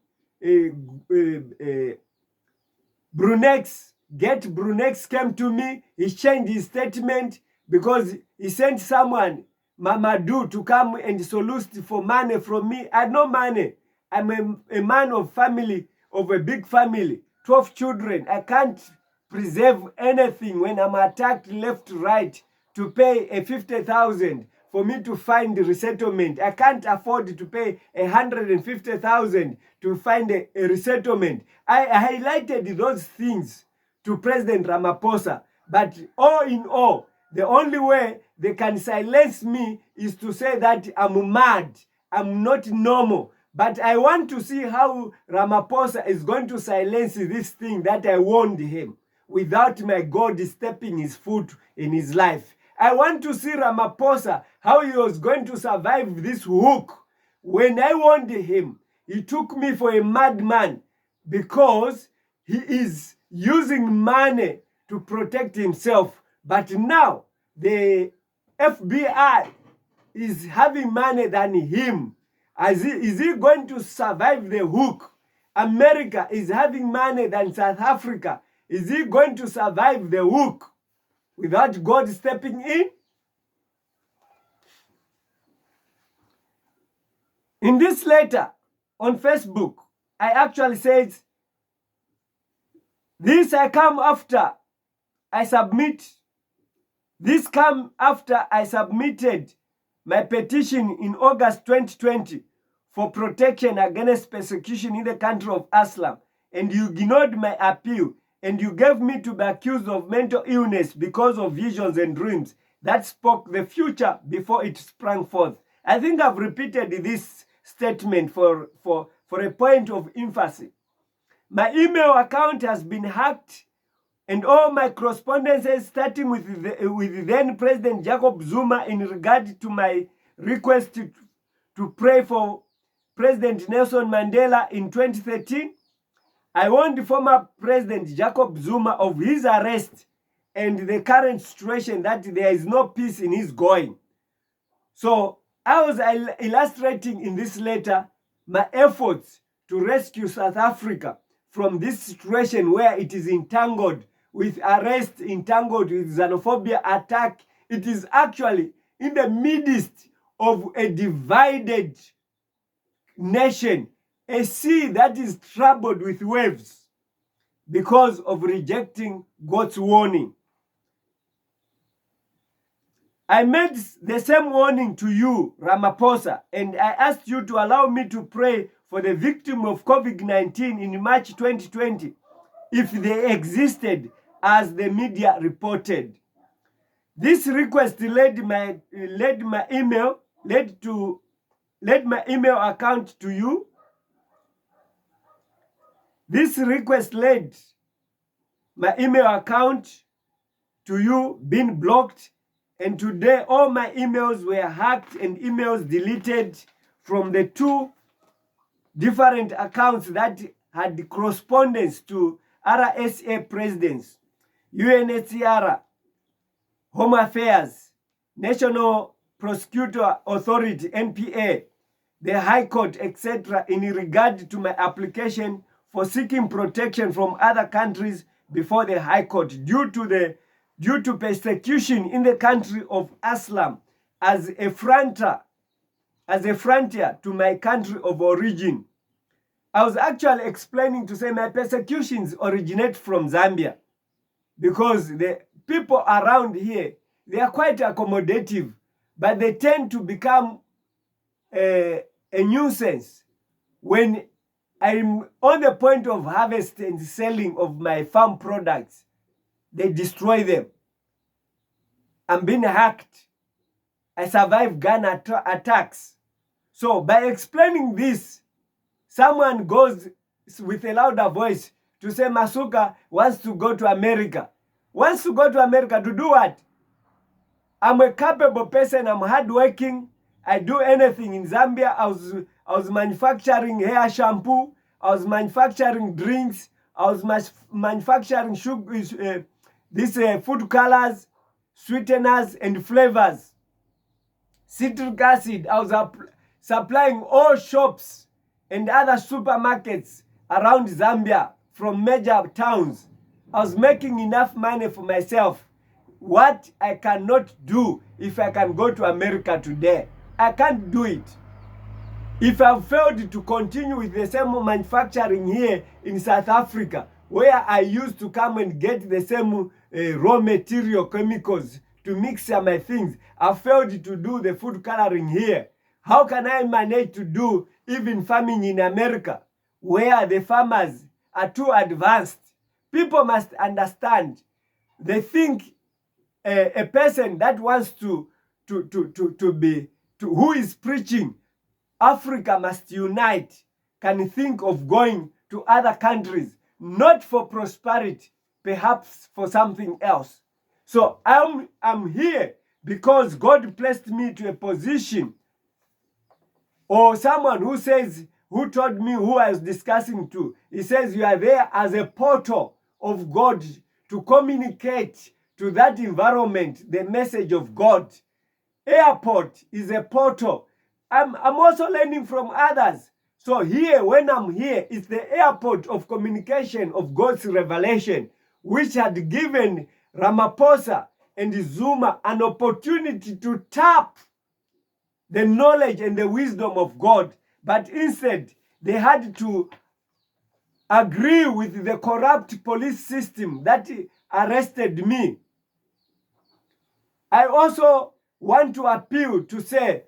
Brunex came to me, he changed his statement because he sent someone, Mamadou, to come and solicit for money from me. I had no money. I'm a man of family, of a big family, 12 children. I can't preserve anything when I'm attacked left, right, to pay a 50,000 for me to find the resettlement. I can't afford to pay 150,000 to find a resettlement. I highlighted those things to President Ramaphosa, but all in all, the only way they can silence me is to say that I'm mad, I'm not normal. But I want to see how Ramaphosa is going to silence this thing that I warned him without my God stepping his foot in his life. I want to see Ramaphosa, how he was going to survive this hook. When I warned him, he took me for a madman because he is using money to protect himself. But now, the FBI is having money than him. Is he going to survive the hook? America is having money than South Africa. Is he going to survive the hook without God stepping in? In this letter on Facebook, I actually said, this come after I submitted my petition in August 2020 for protection against persecution in the country of Islam, and you ignored my appeal, and you gave me to be accused of mental illness because of visions and dreams that spoke the future before it sprang forth. I think I've repeated this statement for a point of emphasis. My email account has been hacked, and all my correspondences, starting with then President Jacob Zuma in regard to my request to pray for President Nelson Mandela in 2013. I warned former President Jacob Zuma of his arrest and the current situation, that there is no peace in his going. So I was illustrating in this letter my efforts to rescue South Africa from this situation where it is entangled with arrest, entangled with xenophobia attack. It is actually in the midst of a divided nation, a sea that is troubled with waves because of rejecting God's warning. I made the same warning to you, Ramaphosa, and I asked you to allow me to pray for the victim of COVID-19 in March 2020, if they existed, as the media reported. This request led to let my email account to you. This request led my email account to you being blocked, and today all my emails were hacked and emails deleted from the 2 different accounts that had correspondence to RSA presidents, UNHCR, Home Affairs, National Prosecutor Authority, NPA, the High Court, etc., in regard to my application for seeking protection from other countries before the High Court due to persecution in the country of Islam as a frontier to my country of origin. I was actually explaining to say my persecutions originate from Zambia, because the people around here, they are quite accommodative, but they tend to become a nuisance when I'm on the point of harvest and selling of my farm products. They destroy them. I'm being hacked. I survived gun attacks. So by explaining this, someone goes with a louder voice to say Masuka wants to go to America. Wants to go to America to do what? I'm a capable person. I'm hardworking. I do anything in Zambia. I was manufacturing hair shampoo. I was manufacturing drinks. I was manufacturing sugar, food colors, sweeteners, and flavors. Citric acid. I was supplying all shops and other supermarkets around Zambia from major towns. I was making enough money for myself. What I cannot do if I can go to America today, I can't do it. If I've failed to continue with the same manufacturing here in South Africa, where I used to come and get the same raw material chemicals to mix my things, I failed to do the food coloring here. How can I manage to do even farming in America, where the farmers are too advanced? People must understand. They think a person that wants who is preaching Africa must unite, can think of going to other countries, not for prosperity, perhaps for something else. So I'm here because God placed me to a position, or someone who told me, who I was discussing to, he says you are there as a portal of God to communicate to that environment the message of God. Airport is a portal. I'm also learning from others. So here, when I'm here, it's the airport of communication of God's revelation, which had given Ramaphosa and Zuma an opportunity to tap the knowledge and the wisdom of God. But instead, they had to agree with the corrupt police system that arrested me. I also want to appeal to say,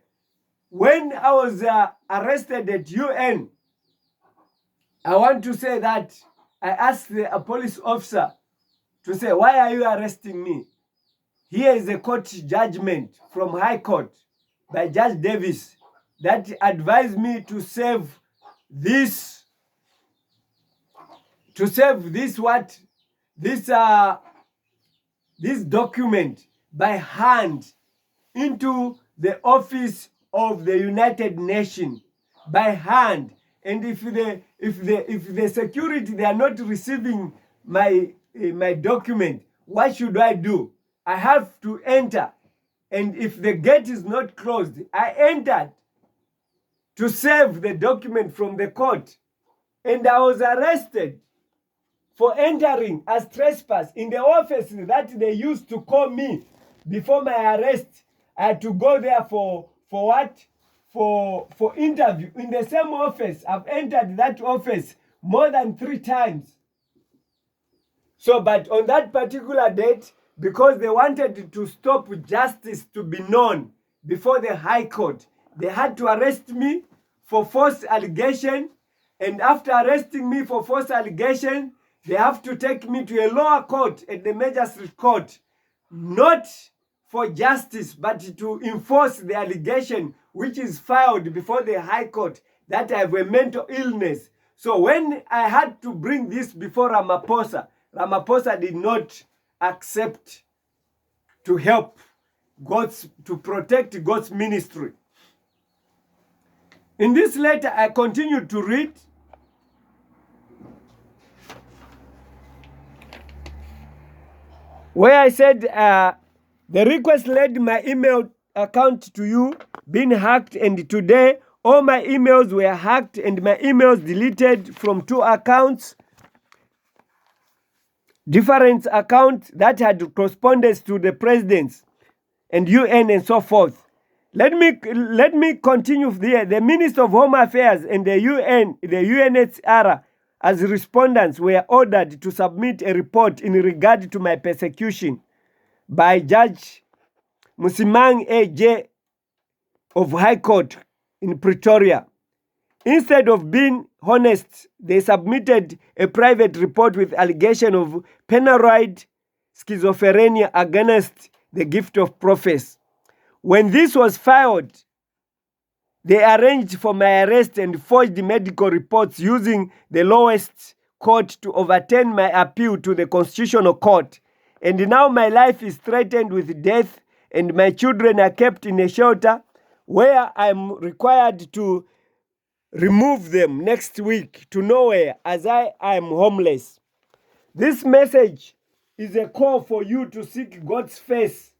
when I was arrested at UN, I want to say that I asked a police officer to say, why are you arresting me? Here is a court judgment from High Court by Judge Davis that advised me to save this document by hand into the office of the United Nations by hand. And if the security, they are not receiving my document, what should I do? I have to enter, and if the gate is not closed, I entered to save the document from the court, and I was arrested for entering as trespass in the office that they used to call me before my arrest. I had to go there for what? For interview in the same office. I've entered that office more than 3 times. So, but on that particular date, because they wanted to stop justice to be known before the High Court, they had to arrest me for false allegation. And after arresting me for false allegation, they have to take me to a lower court at the magistrate court, not for justice, but to enforce the allegation which is filed before the High Court that I have a mental illness. So when I had to bring this before Ramaphosa, Ramaphosa did not accept to help to protect God's ministry. In this letter, I continued to read. Where I said, the request led my email account to you being hacked, and today all my emails were hacked and my emails deleted from 2 accounts, different accounts that had correspondence to the presidents and UN and so forth. Let me continue there. The Minister of Home Affairs and the UNHCR as respondents were ordered to submit a report in regard to my persecution by Judge Musimang A.J. of High Court in Pretoria. Instead of being honest, they submitted a private report with allegation of paranoid schizophrenia against the gift of prophecy. When this was filed, they arranged for my arrest and forged medical reports using the lowest court to overturn my appeal to the Constitutional Court. And now my life is threatened with death, and my children are kept in a shelter where I'm required to remove them next week to nowhere as I am homeless. This message is a call for you to seek God's face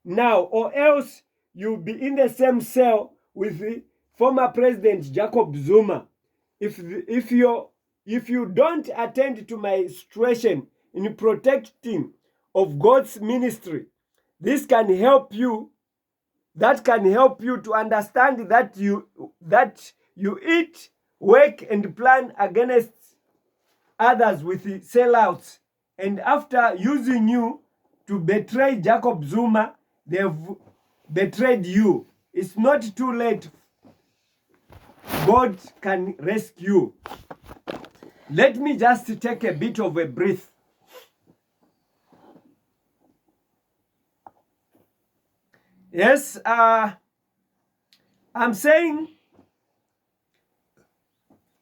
now, or else you'll be in the same cell with the former President Jacob Zuma. If you don't attend to my situation in protecting of God's ministry, this can help you. That can help you to understand that you eat, work, and plan against others with the sellouts. And after using you to betray Jacob Zuma, they've betrayed you. It's not too late. God can rescue you. Let me just take a bit of a breath. Yes, I'm saying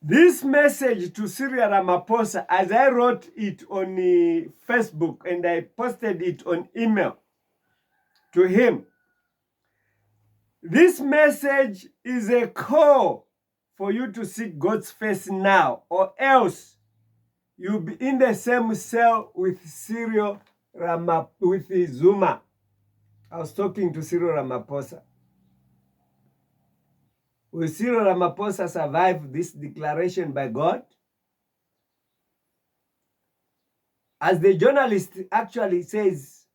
this message to Cyril Ramaphosa, as I wrote it on Facebook and I posted it on email to him. This message is a call for you to seek God's face now, or else you'll be in the same cell with Zuma. I was talking to Cyril Ramaphosa. Will Cyril Ramaphosa survive this declaration by God? As the journalist actually says,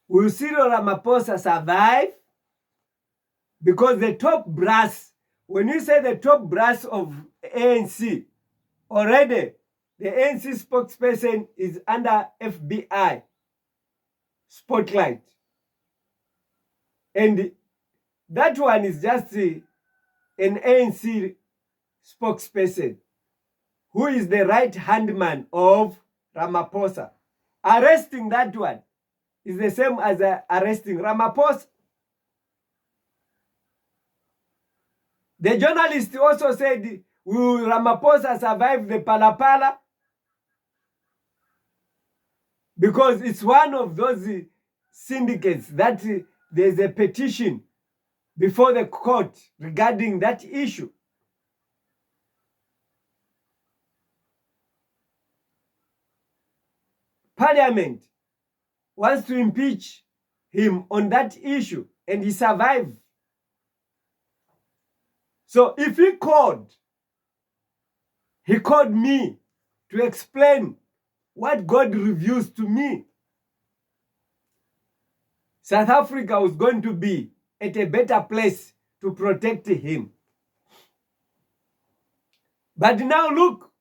will Cyril Ramaphosa survive? Because the top brass, when you say the top brass of ANC, already the ANC spokesperson is under FBI spotlight. And that one is just an ANC spokesperson who is the right-hand man of Ramaphosa. Arresting that one is the same as arresting Ramaphosa. The journalist also said, will Ramaphosa survive the Palapala? Because it's one of those syndicates that there's a petition before the court regarding that issue. Parliament wants to impeach him on that issue, and he survived. So if he called me to explain what God reveals to me, South Africa was going to be at a better place to protect him. But now look,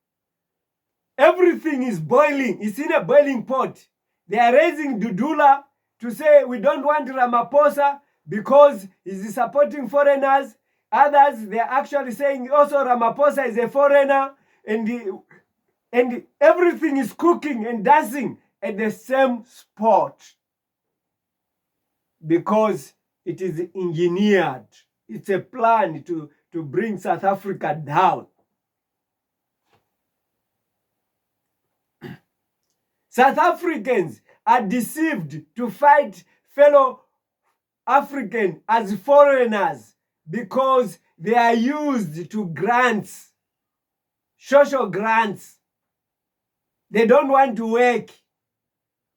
everything is boiling. It's in a boiling pot. They are raising Dudula to say we don't want Ramaphosa because he's supporting foreigners. Others, they're actually saying also Ramaphosa is a foreigner, and everything is cooking and dancing at the same spot because it is engineered. It's a plan to bring South Africa down. South Africans are deceived to fight fellow Africans as foreigners because they are used to grants, social grants. They don't want to work.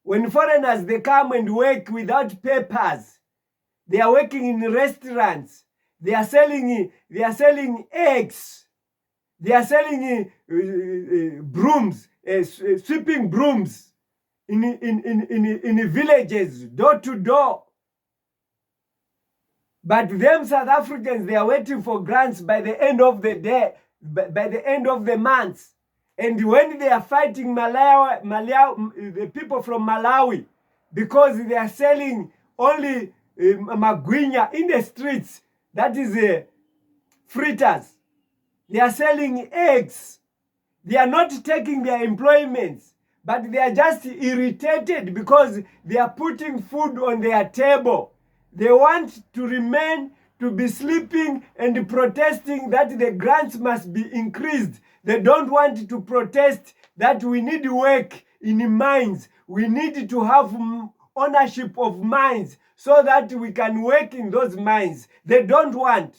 When foreigners, they come and work without papers. They are working in restaurants. They are selling eggs. They are selling brooms, sweeping brooms in villages, door to door. But them South Africans, they are waiting for grants by the end of the day, by the end of the month. And when they are fighting the people from Malawi, because they are selling only magwinya in the streets, that is fritters. They are selling eggs. They are not taking their employments, but they are just irritated because they are putting food on their table. They want to remain, to be sleeping and protesting that the grants must be increased. They don't want to protest that we need work in mines. We need to have ownership of mines so that we can work in those mines. They don't want.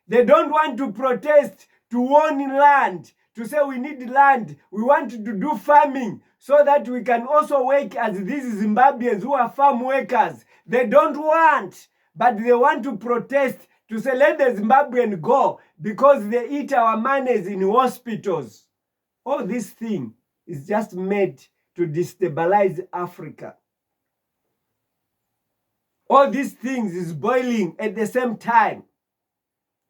They don't want to protest, to own land, to say we need land. We want to do farming so that we can also work as these Zimbabweans who are farm workers. They don't want, but they want to protest to say let the Zimbabwean go because they eat our monies in hospitals. All this thing is just made to destabilize Africa. All these things is boiling at the same time.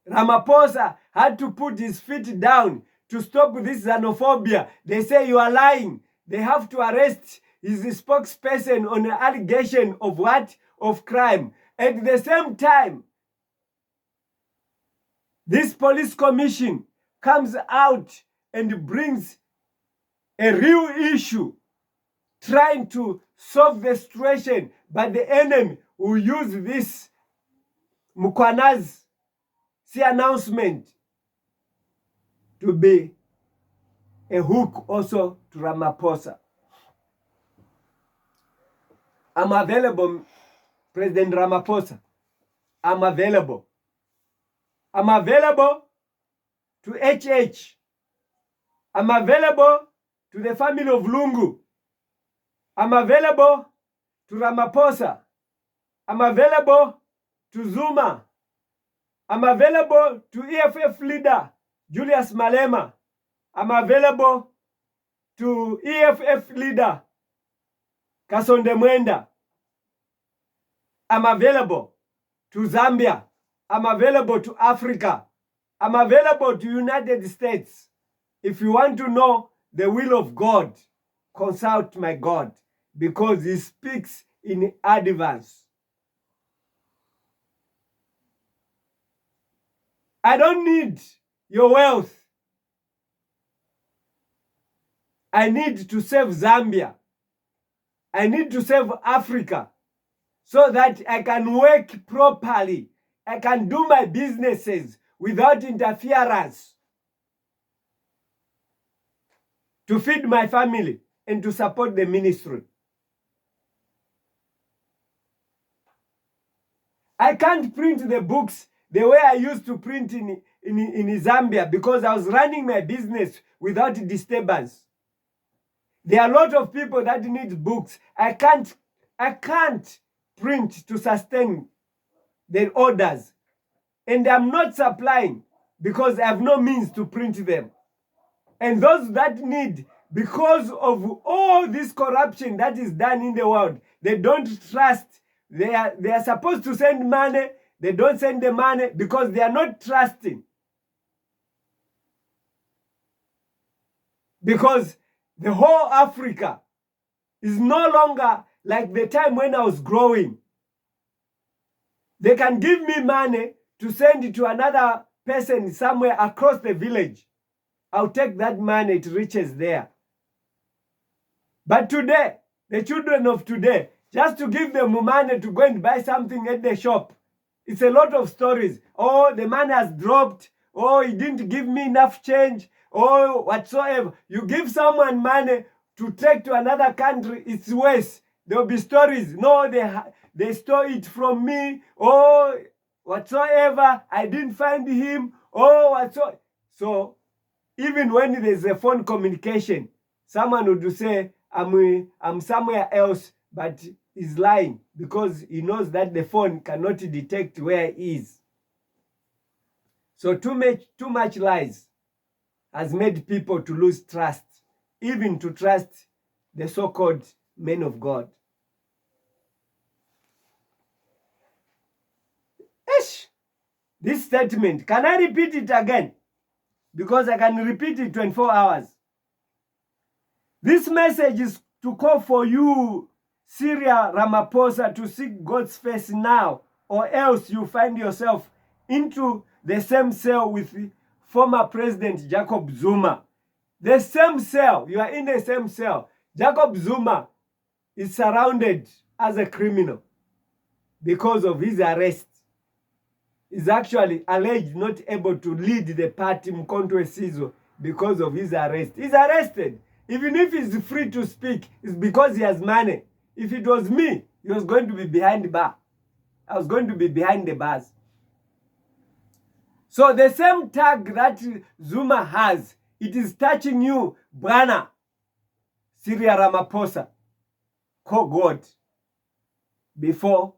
Ramaphosa had to put his feet down to stop this xenophobia. They say you are lying. They have to arrest his spokesperson on an allegation of what? Of crime. At the same time, this police commission comes out and brings a real issue, trying to solve the situation, but the enemy will use this Mukwanazi announcement to be a hook also to Ramaphosa. I'm available, President Ramaphosa. I'm available. I'm available to HH. I'm available to the family of Lungu. I'm available to Ramaphosa. I'm available to Zuma. I'm available to EFF leader Julius Malema. I'm available to EFF leader Kasonde Mwenda. I'm available to Zambia. I'm available to Africa. I'm available to United States. If you want to know the will of God, consult my God, because he speaks in advance. I don't need your wealth. I need to save Zambia. I need to save Africa so that I can work properly. I can do my businesses without interference to feed my family and to support the ministry. I can't print the books the way I used to print in Zambia because I was running my business without disturbance. There are a lot of people that need books. I can't print to sustain their orders. And I'm not supplying because I have no means to print them. And those that need, because of all this corruption that is done in the world, they don't trust. They are supposed to send money. They don't send the money because they are not trusting. Because the whole Africa is no longer like the time when I was growing. They can give me money to send it to another person somewhere across the village. I'll take that money, it reaches there. But today, the children of today, just to give them money to go and buy something at the shop, It's a lot of stories. Oh, the man has dropped. Oh, he didn't give me enough change. Oh, whatsoever. You give someone money to take to another country, it's worse. There will be stories. No, they stole it from me. Oh, whatsoever. I didn't find him. Oh, whatsoever. So, even when there's a phone communication, someone would say, I'm somewhere else, but he's lying because he knows that the phone cannot detect where he is. So too much lies has made people to lose trust, even to trust the so-called men of God. Ish! This statement, can I repeat it again? Because I can repeat it 24 hours. This message is to call for you, Cyril Ramaphosa, to seek God's face now, or else you find yourself into the same cell with former President Jacob Zuma. The same cell. You are in the same cell. Jacob Zuma is surrounded as a criminal because of his arrest. He's actually alleged not able to lead the party Mkontwe Sizwe because of his arrest. He's arrested. Even if he's free to speak, it's because he has money. If it was me, he was going to be behind the bar. I was going to be behind the bars. So the same tag that Zuma has, it is touching you, Bwana Cyril Ramaphosa. Call God before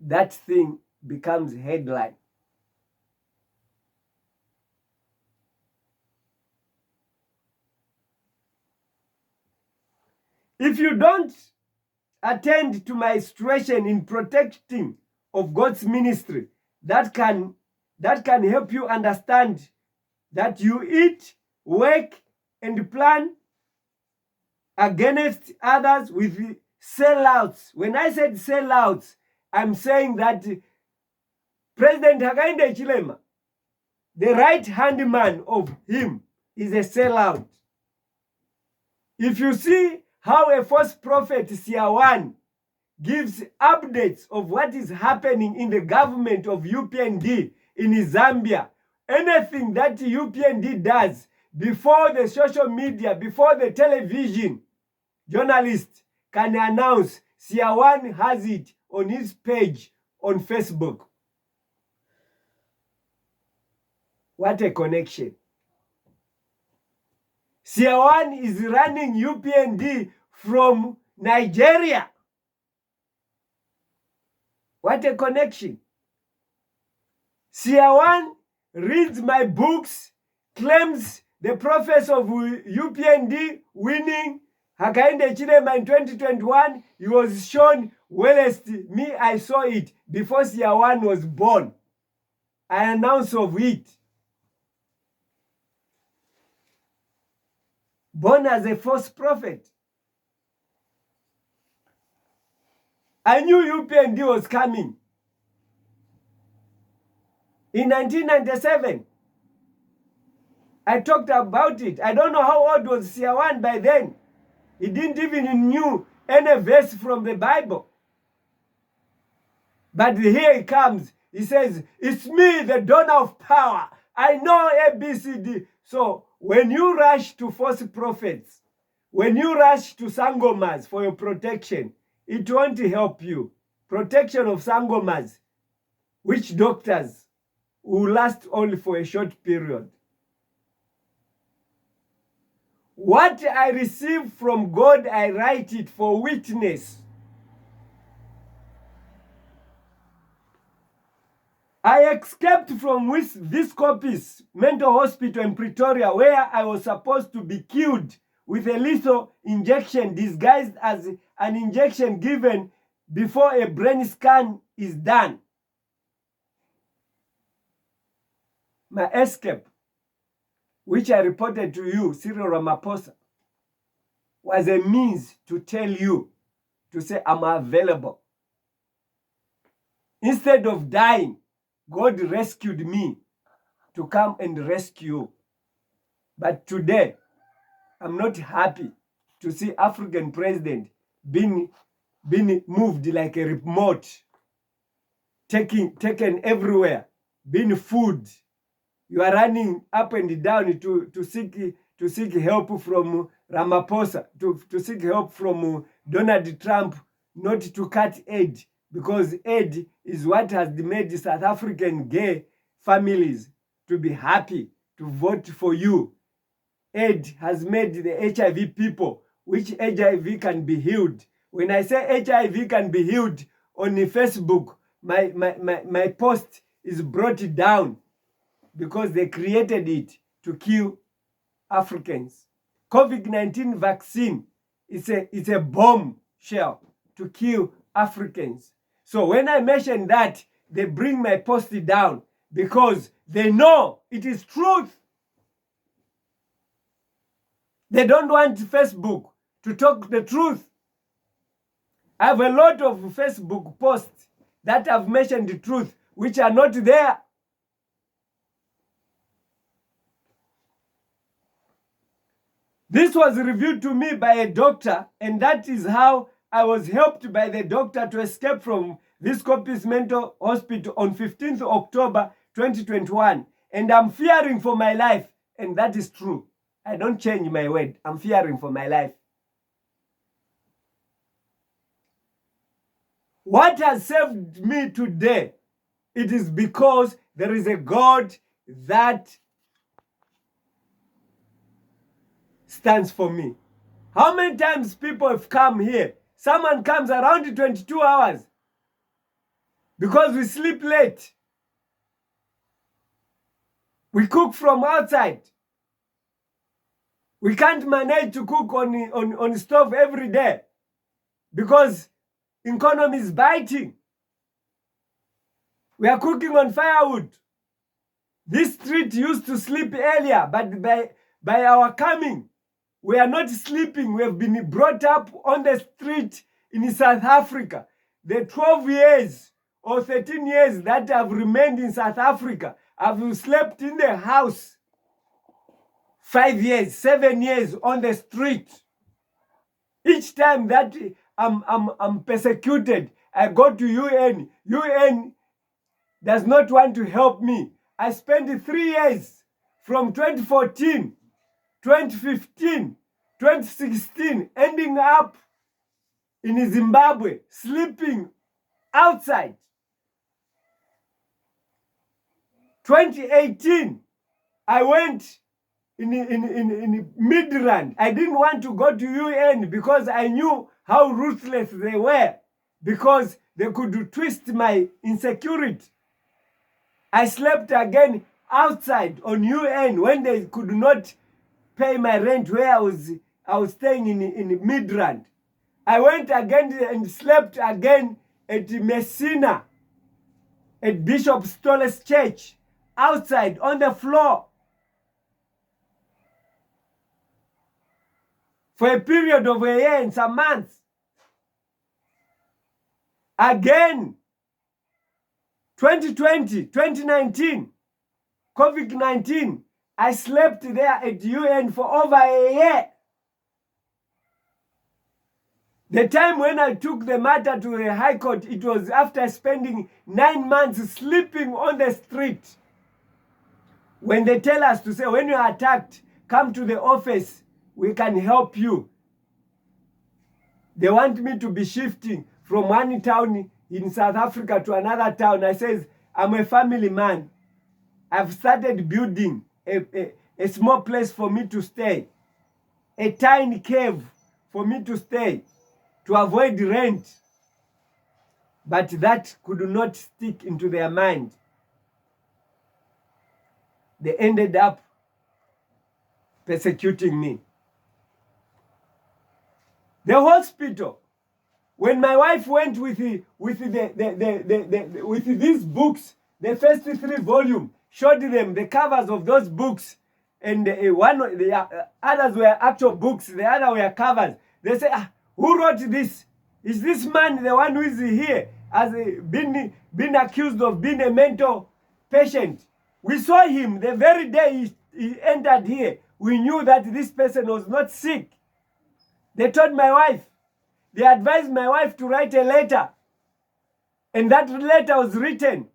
that thing becomes headline. If you don't attend to my situation in protecting of God's ministry, that can help you understand that you eat, work, and plan against others with sellouts. When I said sellouts, I'm saying that President Hakainde Hichilema, the right-hand man of him, is a sellout. If you see how a false prophet Siawan gives updates of what is happening in the government of UPND in Zambia, anything that UPND does before the social media, before the television, journalists can announce, Siawan has it on his page on Facebook. What a connection. Siawan is running UPND from Nigeria. What a connection. Siawan reads my books, claims the prophets of UPND winning Hakainde Hichilema in 2021. He was shown, wellest me, I saw it before Siawan was born. I announced of it. Born as a false prophet. I knew UPND was coming. In 1997, I talked about it. I don't know how old was Siawan by then. He didn't even knew any verse from the Bible. But here he comes. He says, it's me, the donor of power. I know ABCD. So when you rush to false prophets, when you rush to sangomas for your protection, it won't help you. Protection of sangomas, witch doctors, will last only for a short period. What I receive from God, I write it for witness. I escaped from this Coppice mental hospital in Pretoria, where I was supposed to be killed with a lethal injection disguised as an injection given before a brain scan is done. My escape, which I reported to you, Cyril Ramaphosa, was a means to tell you, to say I'm available. Instead of dying, God rescued me to come and rescue you. But today, I'm not happy to see African president being moved like a remote. taken everywhere, being food. You are running up and down to seek help from Ramaphosa, to seek help from Donald Trump, not to cut aid, because aid is what has made South African gay families to be happy to vote for you. Aid has made the HIV people, which HIV can be healed. When I say HIV can be healed on Facebook, my post is brought down because they created it to kill Africans. COVID-19 vaccine is a bomb shell to kill Africans. So when I mention that, they bring my post down because they know it is truth. They don't want Facebook to talk the truth. I have a lot of Facebook posts that have mentioned the truth, which are not there. This was reviewed to me by a doctor, and that is how I was helped by the doctor to escape from this Kopis Mental Hospital on 15th October 2021. And I'm fearing for my life, and that is true. I don't change my word. I'm fearing for my life. What has saved me today? It is because there is a God that stands for me. How many times people have come here? Someone comes around 22 hours because we sleep late. We cook from outside. We can't manage to cook on stove every day because economy is biting. We are cooking on firewood. This street used to sleep earlier, but by our coming, we are not sleeping. We have been brought up on the street in South Africa. The 12 years or 13 years that I've remained in South Africa, I've slept in the house. 5 years, 7 years on the street. Each time that I'm persecuted, I go to UN. UN does not want to help me. I spent 3 years from 2014, 2015, 2016, ending up in Zimbabwe, sleeping outside. 2018, I went in Midrand. I didn't want to go to UN because I knew how ruthless they were, because they could twist my insecurity. I slept again outside on UN when they could not pay my rent where I was staying in Midrand. I went again and slept again at Messina, at Bishop Stolle's church, outside on the floor. For a period of a year and some months. Again, 2020, 2019, COVID-19, I slept there at UN for over a year. The time when I took the matter to the High Court, it was after spending 9 months sleeping on the street. When they tell us to say, when you are attacked, come to the office, we can help you. They want me to be shifting from one town in South Africa to another town. I says, I'm a family man. I've started building a small place for me to stay. A tiny cave for me to stay, to avoid rent. But that could not stick into their mind. They ended up persecuting me. The hospital, when my wife went with these books, the first 3 volumes, showed them the covers of those books, and the others were actual books, the other were covers. They say, who wrote this? Is this man the one who is here, has been accused of being a mental patient? We saw him the very day he entered here. We knew that this person was not sick. They told my wife, they advised my wife to write a letter And that letter was written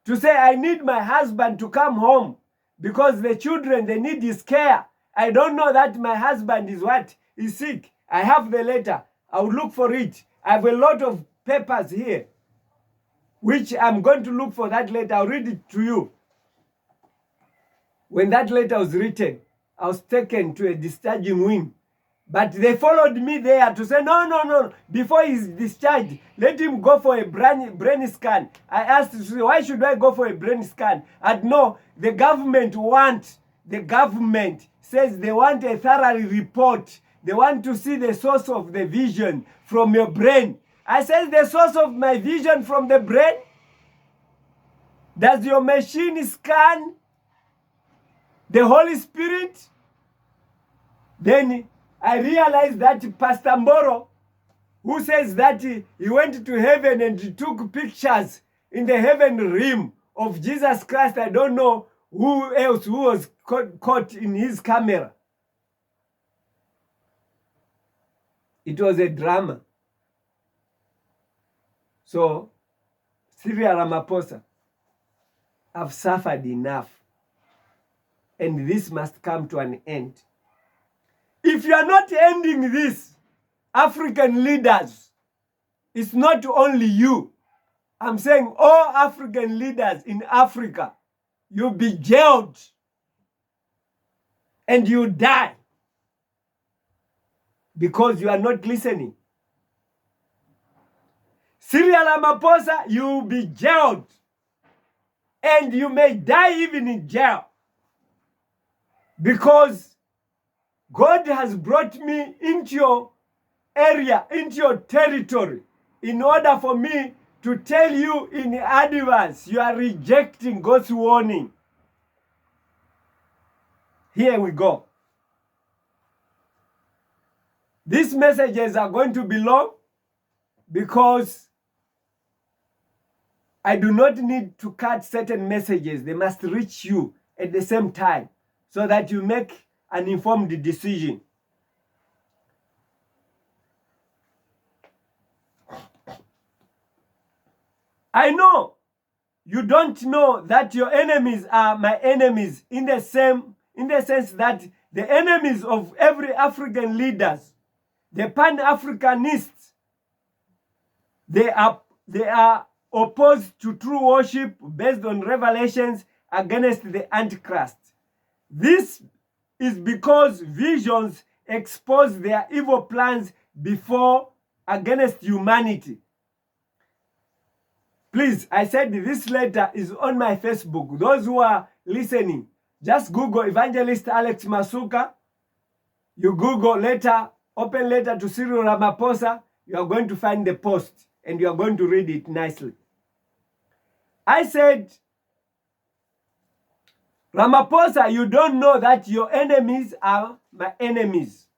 to say, I need my husband to come home because the children, they need his care. I don't know that my husband is what? Is sick. I have the letter. I'll look for it. I have a lot of papers here, which I'm going to look for that letter. I'll read it to you. When that letter was written, I was taken to a discharging wing. But they followed me there to say, no. Before he's discharged, let him go for a brain scan. I asked, why should I go for a brain scan? And no, the government says they want a thorough report. They want to see the source of the vision from your brain. I said, the source of my vision from the brain? Does your machine scan the Holy Spirit? Then I realized that Pastor Mboro, who says that he went to heaven and he took pictures in the heaven realm of Jesus Christ. I don't know who else who was caught in his camera. It was a drama. So, Cyril Ramaphosa, I've suffered enough. And this must come to an end. If you are not ending this, African leaders, it's not only you. I'm saying all African leaders in Africa, you'll be jailed and you die because you are not listening. Cyril Ramaphosa, you'll be jailed and you may die even in jail because God has brought me into your area, into your territory, in order for me to tell you in advance, you are rejecting God's warning. Here we go. These messages are going to be long because I do not need to cut certain messages. They must reach you at the same time so that you make an informed decision. I know you don't know that your enemies are my enemies in the sense that the enemies of every African leaders, the Pan-Africanists, they are opposed to true worship based on revelations against the Antichrist. This is because visions expose their evil plans before against humanity. Please, I said this letter is on my Facebook. Those who are listening, just Google Evangelist Alex Masuka. You Google letter, open letter to Cyril Ramaphosa. You are going to find the post and you are going to read it nicely. I said, Ramaphosa, you don't know that your enemies are my enemies.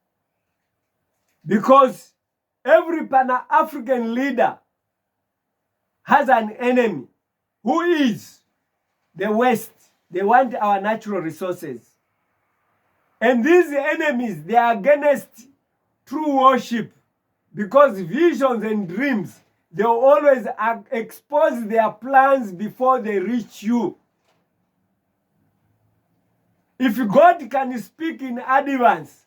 Because every Pan-African leader has an enemy. Who is? The West. They want our natural resources. And these enemies, they are against true worship. Because visions and dreams, they will always expose their plans before they reach you. If God can speak in advance,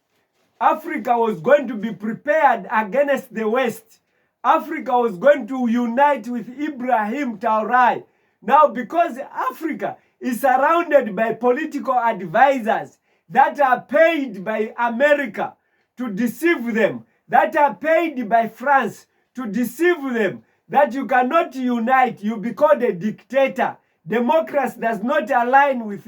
Africa was going to be prepared against the West. Africa was going to unite with Ibrahim Traoré. Now, because Africa is surrounded by political advisors that are paid by America to deceive them, that are paid by France to deceive them, that you cannot unite, you be called a dictator. Democracy does not align with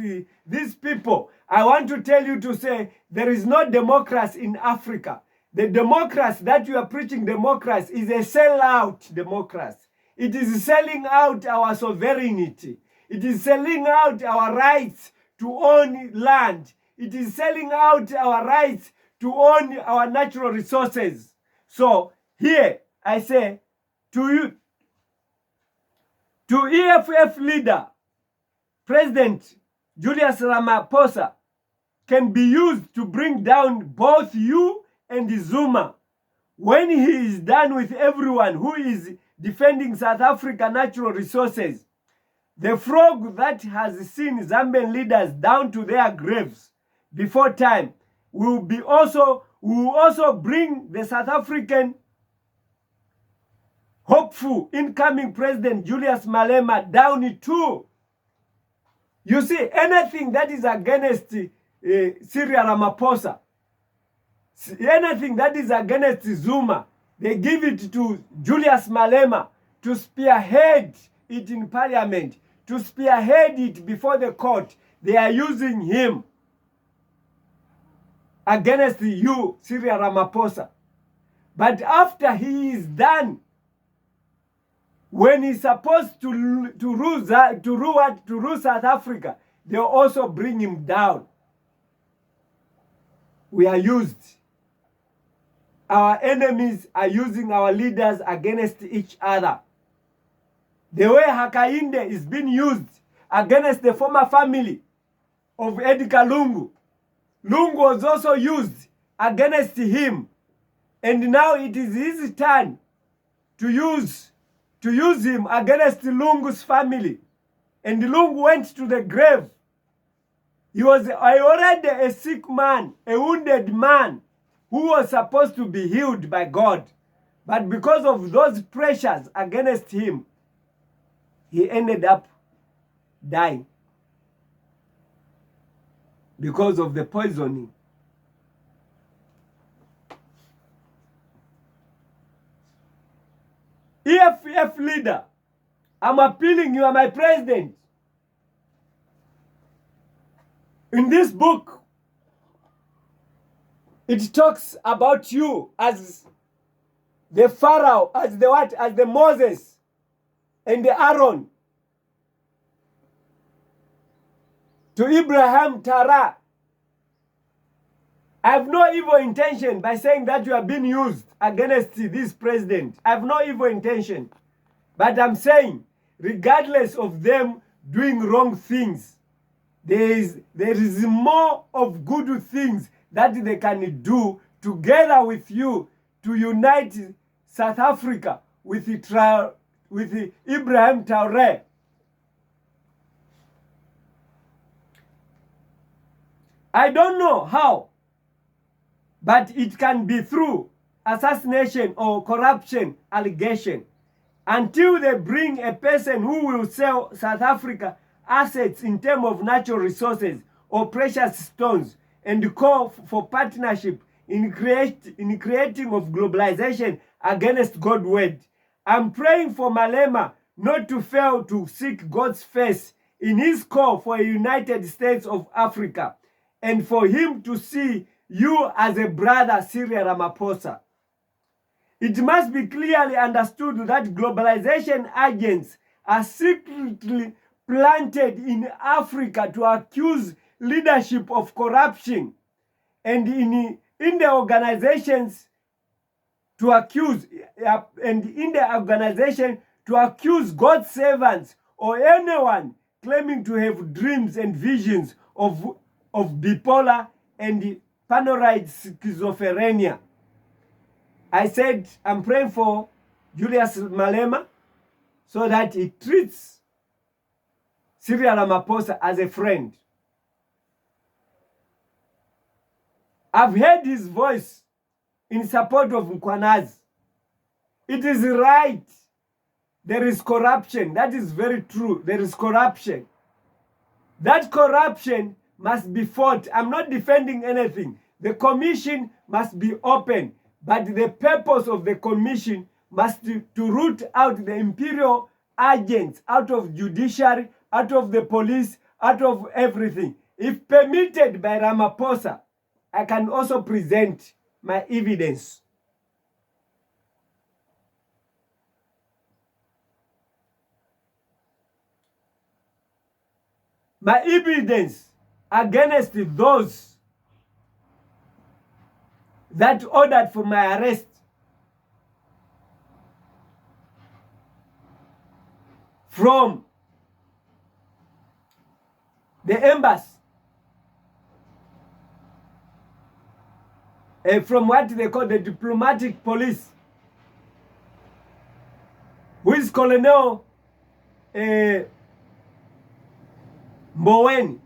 these people. I want to tell you to say there is no democracy in Africa. The democracy that you are preaching, democracy, is a sellout democracy. It is selling out our sovereignty. It is selling out our rights to own land. It is selling out our rights to own our natural resources. So here I say to you, to EFF leader, President Julius Ramaphosa, can be used to bring down both you and Zuma. When he is done with everyone who is defending South Africa natural resources. The frog that has seen Zambian leaders down to their graves before time will also bring the South African hopeful incoming President Julius Malema down too. You see, anything that is against Cyril Ramaphosa, anything that is against Zuma, they give it to Julius Malema to spearhead it in parliament, to spearhead it before the court. They are using him against you, Cyril Ramaphosa. But after he is done, when he's supposed to rule South Africa, they'll also bring him down. We are used. Our enemies are using our leaders against each other. The way Hakainde is being used against the former family of Edgar Lungu. Lungu was also used against him. And now it is his turn to use him against Lungu's family. And Lungu went to the grave. He was already a sick man, a wounded man, who was supposed to be healed by God. But because of those pressures against him, he ended up dying because of the poisoning. EFF leader, I'm appealing, you are my president. In this book, it talks about you as the Pharaoh, as the what? As the Moses and the Aaron to Abraham, Tara. I have no evil intention by saying that you are being used against this president. I have no evil intention. But I'm saying, regardless of them doing wrong things, there is more of good things that they can do together with you to unite South Africa with Ibrahim Traoré. I don't know how, but it can be through assassination or corruption allegation. Until they bring a person who will sell South Africa assets in terms of natural resources or precious stones and call for partnership in creating of globalization against God's word. I'm praying for Malema not to fail to seek God's face in his call for a United States of Africa, and for him to see you as a brother, Cyril Ramaphosa. It must be clearly understood that globalization agents are secretly planted in Africa to accuse leadership of corruption, and in the organizations to accuse God's servants or anyone claiming to have dreams and visions of bipolar and paranoid schizophrenia. I said I'm praying for Julius Malema so that he treats Cyril Ramaphosa as a friend. I've heard his voice in support of Mukwanazi. It is right. There is corruption. That is very true. There is corruption. That corruption must be fought. I'm not defending anything. The commission must be open. But the purpose of the commission must be to root out the imperial agents out of judiciary, out of the police, out of everything. If permitted by Ramaphosa, I can also present my evidence. My evidence against those that ordered for my arrest. From the embassy. From what they call the diplomatic police. who is Colonel Mboweni,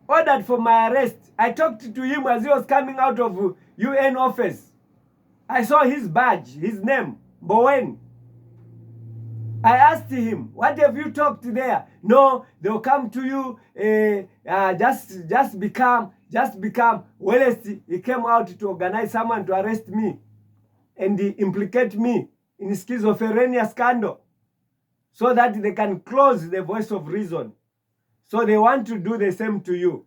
ordered for my arrest. I talked to him as he was coming out of UN office. I saw his badge, his name, Mboweni. I asked him, what have you talked there? No, they'll come to you, just become. Well, he came out to organize someone to arrest me and implicate me in schizophrenia scandal so that they can close the voice of reason. So they want to do the same to you.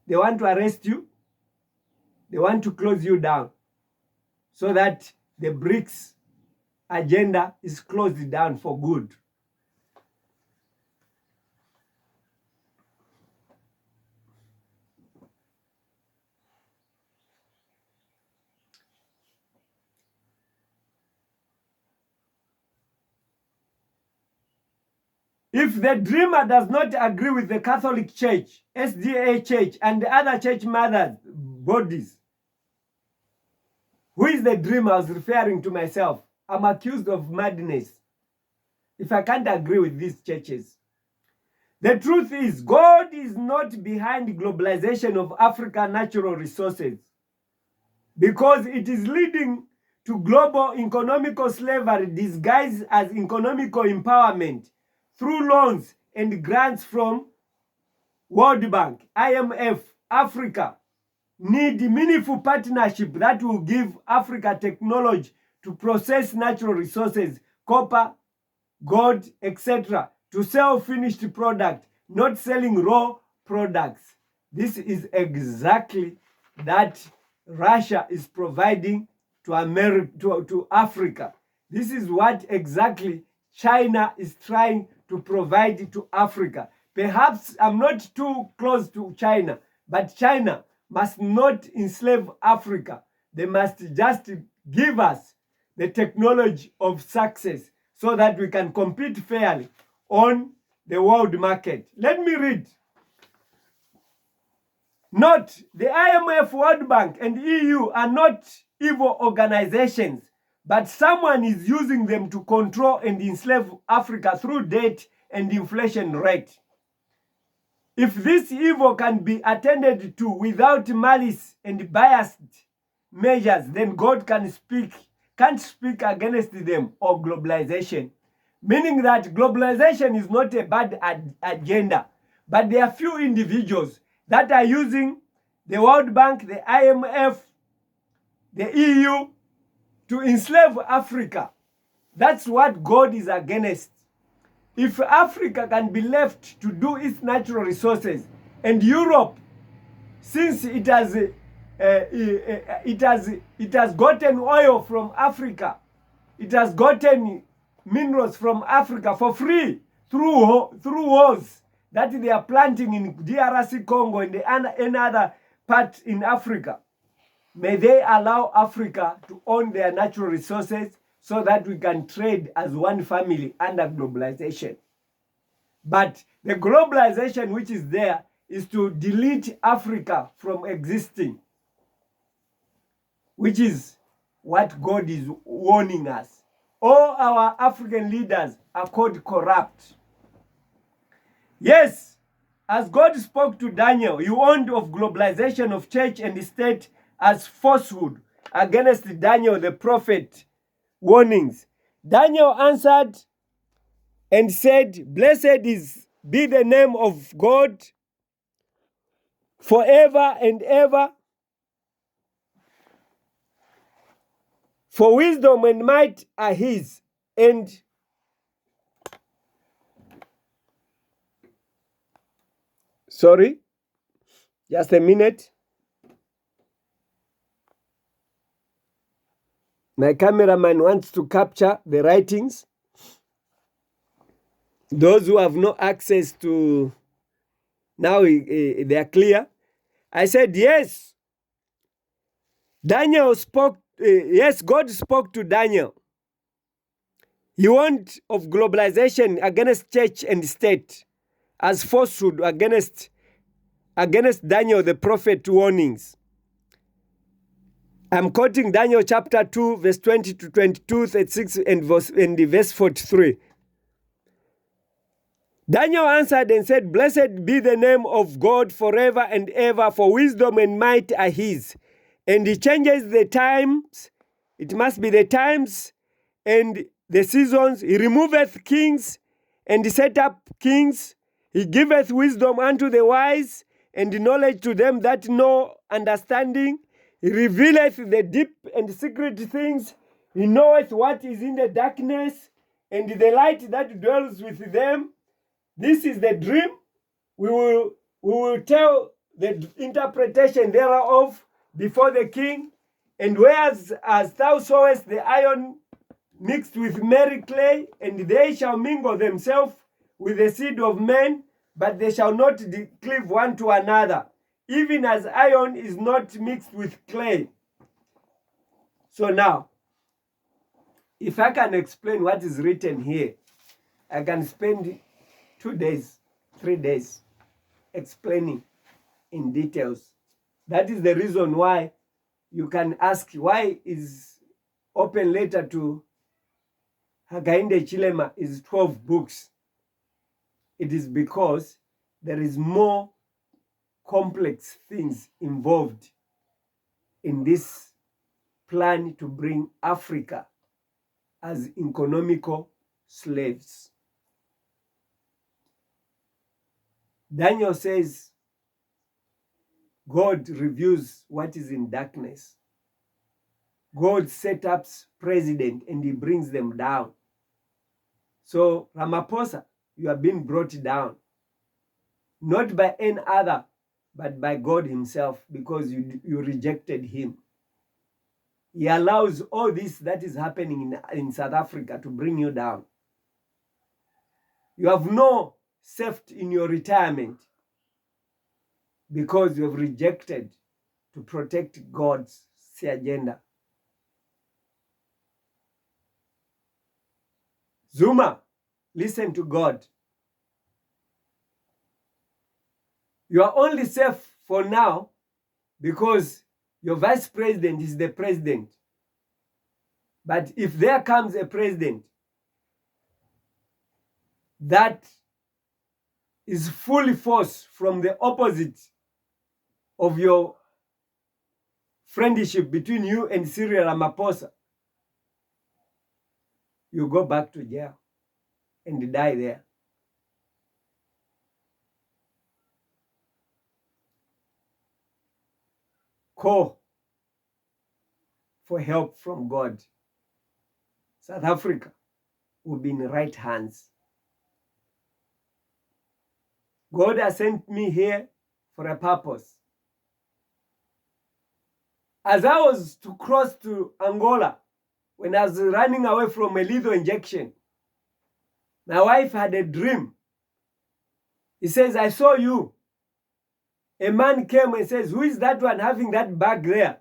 They want to arrest you. They want to close you down so that the BRICS agenda is closed down for good. If the dreamer does not agree with the Catholic Church, SDA Church, and the other church mothers bodies, who is the dreamer? I was referring to myself. I'm accused of madness if I can't agree with these churches. The truth is, God is not behind globalization of African natural resources because it is leading to global economical slavery disguised as economical empowerment through loans and grants from World Bank, IMF. Africa need meaningful partnership that will give Africa technology to process natural resources, copper, gold, etc., to sell finished product, not selling raw products. This is exactly that Russia is providing to to Africa. This is what exactly China is trying to provide to Africa. Perhaps I'm not too close to China, but China must not enslave Africa. They must just give us the technology of success so that we can compete fairly on the world market. Let me read. Note, the IMF, World Bank, and EU are not evil organizations, but someone is using them to control and enslave Africa through debt and inflation rate. If this evil can be attended to without malice and biased measures, then God can't speak against them or globalization. Meaning that globalization is not a bad agenda, but there are few individuals that are using the World Bank, the IMF, the EU to enslave Africa. That's what God is against. If Africa can be left to do its natural resources, and Europe, since it has gotten oil from Africa, it has gotten minerals from Africa for free through wars that they are planting in DRC Congo and any other part in Africa. May they allow Africa to own their natural resources so that we can trade as one family under globalization. But the globalization which is there is to delete Africa from existing, which is what God is warning us. All our African leaders are called corrupt. Yes, as God spoke to Daniel, he warned of globalization of church and state as falsehood against Daniel the prophet warnings. Daniel answered and said, "Blessed be the name of God forever and ever. For wisdom and might are his." And sorry, just a minute. My cameraman wants to capture the writings. Those who have no access to, now they are clear. I said, yes, Daniel spoke, yes, God spoke to Daniel. He warned of globalization against church and state as falsehood against Daniel the prophet warnings. I'm quoting Daniel chapter 2, verse 20 to 22, 36, and verse 43. Daniel answered and said, Blessed be the name of God forever and ever, for wisdom and might are his. And he changes the times, it must be the times and the seasons. He removeth kings and he set up kings. He giveth wisdom unto the wise and knowledge to them that know understanding. He revealeth the deep and secret things. He knoweth what is in the darkness, and the light that dwells with them. This is the dream. We will tell the interpretation thereof before the king. And whereas as thou sawest the iron mixed with merry clay, and they shall mingle themselves with the seed of men, but they shall not cleave one to another, even as iron is not mixed with clay. So now, if I can explain what is written here, I can spend 2 days, 3 days explaining in details. That is the reason why you can ask, why is open letter to Hakainde Hichilema is 12 books? It is because there is more complex things involved in this plan to bring Africa as economical slaves. Daniel says God reviews what is in darkness. God set up president and he brings them down. So Ramaphosa, you have been brought down, not by any other, but by God himself, because you rejected him. He allows all this that is happening in South Africa to bring you down. You have no safety in your retirement because you have rejected to protect God's agenda. Zuma, listen to God. You are only safe for now because your vice president is the president. But if there comes a president that is fully forced from the opposite of your friendship between you and Cyril Ramaphosa, you go back to jail and die there. Call for help from God. South Africa will be in the right hands. God has sent me here for a purpose. As I was to cross to Angola, when I was running away from a lethal injection, my wife had a dream. He says, I saw you. A man came and says, who is that one having that bag there?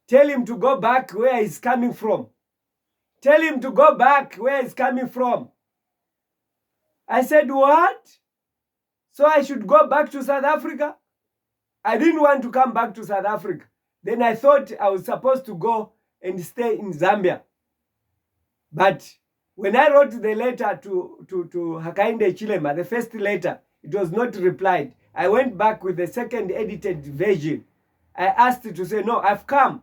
Tell him to go back where he's coming from. Tell him to go back where he's coming from. I said, what? So I should go back to South Africa? I didn't want to come back to South Africa. Then I thought I was supposed to go and stay in Zambia. But when I wrote the letter to Hakainde Hichilema, the first letter, it was not replied. I went back with the second edited version. I asked to say, no, I've come.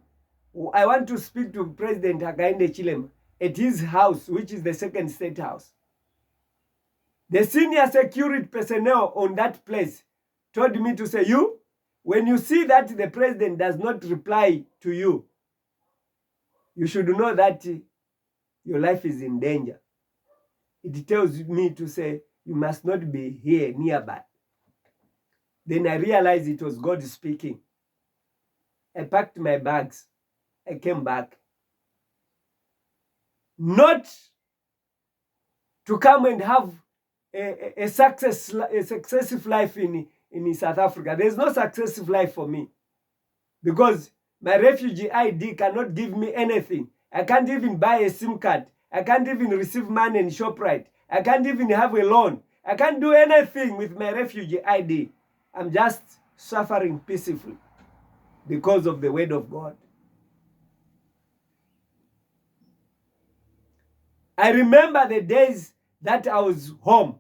I want to speak to President Hakainde Hichilema at his house, which is the second state house. The senior security personnel on that place told me to say, you, when you see that the president does not reply to you, you should know that your life is in danger. It tells me to say, you must not be here nearby. Then I realized it was God speaking. I packed my bags. I came back. Not to come and have a successive life in South Africa. There's no successive life for me. Because my refugee ID cannot give me anything. I can't even buy a SIM card. I can't even receive money in ShopRite. I can't even have a loan. I can't do anything with my refugee ID. I'm just suffering peacefully because of the word of God. I remember the days that I was home,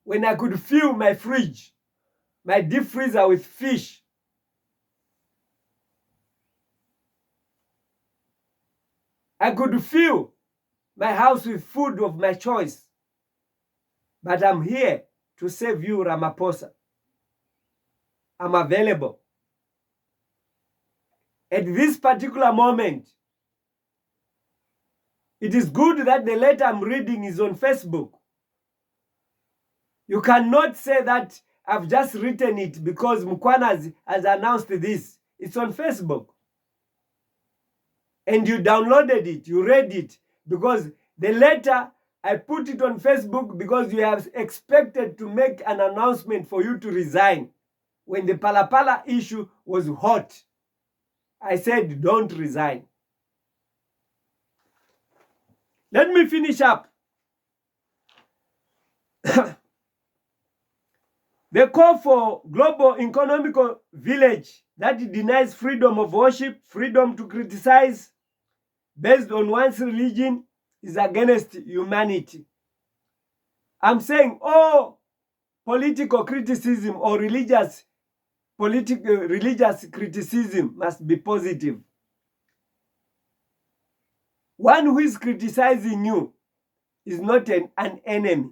when I could fill my fridge, my deep freezer with fish. I could fill my house with food of my choice. But I'm here to save you, Ramaphosa. I'm available. At this particular moment, it is good that the letter I'm reading is on Facebook. You cannot say that I've just written it because Mukwanazi has announced this. It's on Facebook. And you downloaded it, you read it, because the letter, I put it on Facebook because you have expected to make an announcement for you to resign. When the Palapala issue was hot, I said, don't resign. Let me finish up. The call for global economic village that denies freedom of worship, freedom to criticize based on one's religion is against humanity. I'm saying all political criticism or religious criticism must be positive. One who is criticizing you is not an enemy,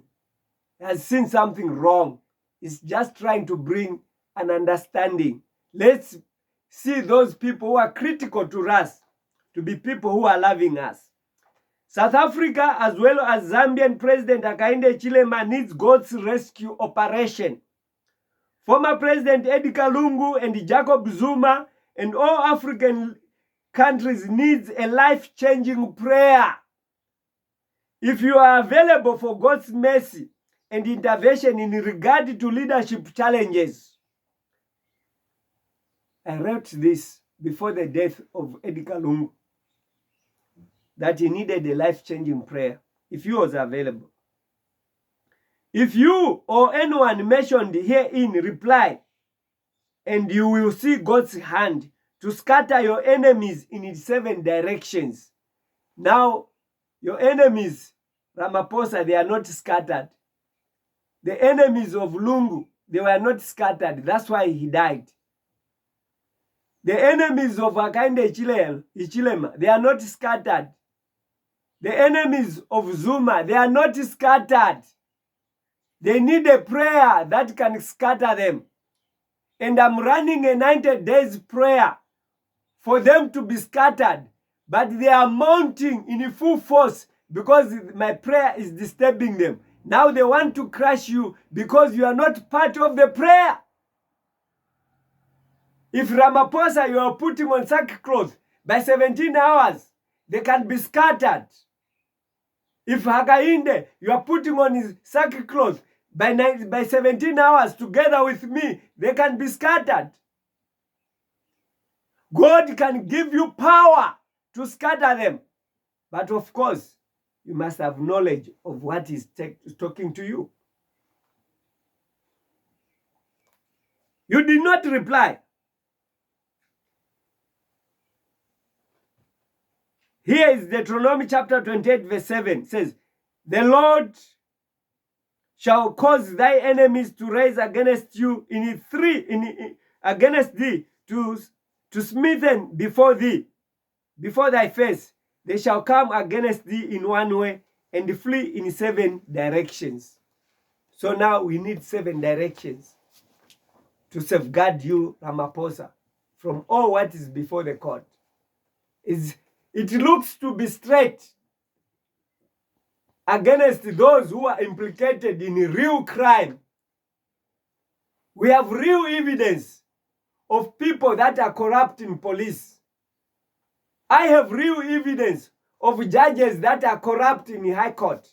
has seen something wrong. It's just trying to bring an understanding. Let's see those people who are critical to us to be people who are loving us. South Africa, as well as Zambian President Hakainde Hichilema, needs God's rescue operation. Former President Lungu and Jacob Zuma and all African countries needs a life-changing prayer. If you are available for God's mercy and intervention in regard to leadership challenges. I wrote this before the death of Lungu, that he needed a life-changing prayer, if he was available. If you or anyone mentioned herein reply, and you will see God's hand to scatter your enemies in its 7 directions. Now, your enemies, Ramaphosa, they are not scattered. The enemies of Lungu, they were not scattered. That's why he died. The enemies of Hakainde Hichilema, they are not scattered. The enemies of Zuma, they are not scattered. They need a prayer that can scatter them. And I'm running a 90 days prayer for them to be scattered. But they are mounting in full force because my prayer is disturbing them. Now they want to crush you because you are not part of the prayer. If Ramaphosa, you are putting on sackcloth by 17 hours, they can be scattered. If Hakainde, you are putting on his sackcloth by 17 hours together with me, they can be scattered. God can give you power to scatter them. But of course, you must have knowledge of what is talking to you. You did not reply. Here is Deuteronomy chapter 28 verse 7. It says, the Lord shall cause thy enemies to rise against you against thee, to smithen before thee, before thy face. They shall come against thee in one way and flee in 7 directions. So now we need 7 directions to safeguard you, Ramaphosa, from all what is before the court. It looks to be straight against those who are implicated in real crime. We have real evidence of people that are corrupt in police. I have real evidence of judges that are corrupt in the High Court.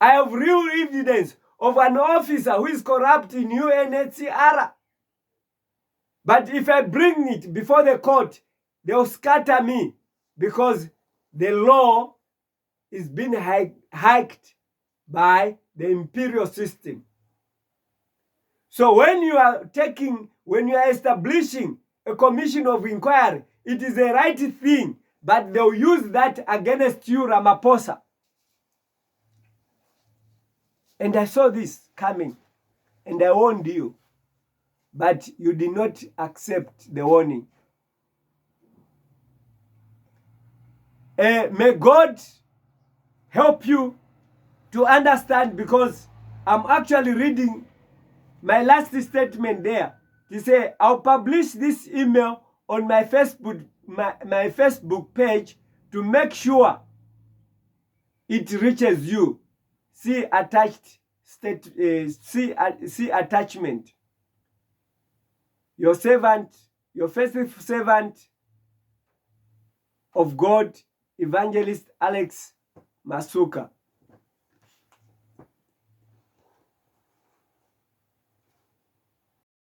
I have real evidence of an officer who is corrupt in UNHCR. But if I bring it before the court, they'll scatter me because the law is being hiked by the imperial system. So when you are establishing a commission of inquiry, it is the right thing but they'll use that against you, Ramaphosa. And I saw this coming, and I warned you, but you did not accept the warning. May God help you to understand, because I'm actually reading my last statement there. He say, I'll publish this email on my Facebook, my Facebook page to make sure it reaches you. See attached see attachment. Your servant, your faithful servant of God, Evangelist Alex Masuka.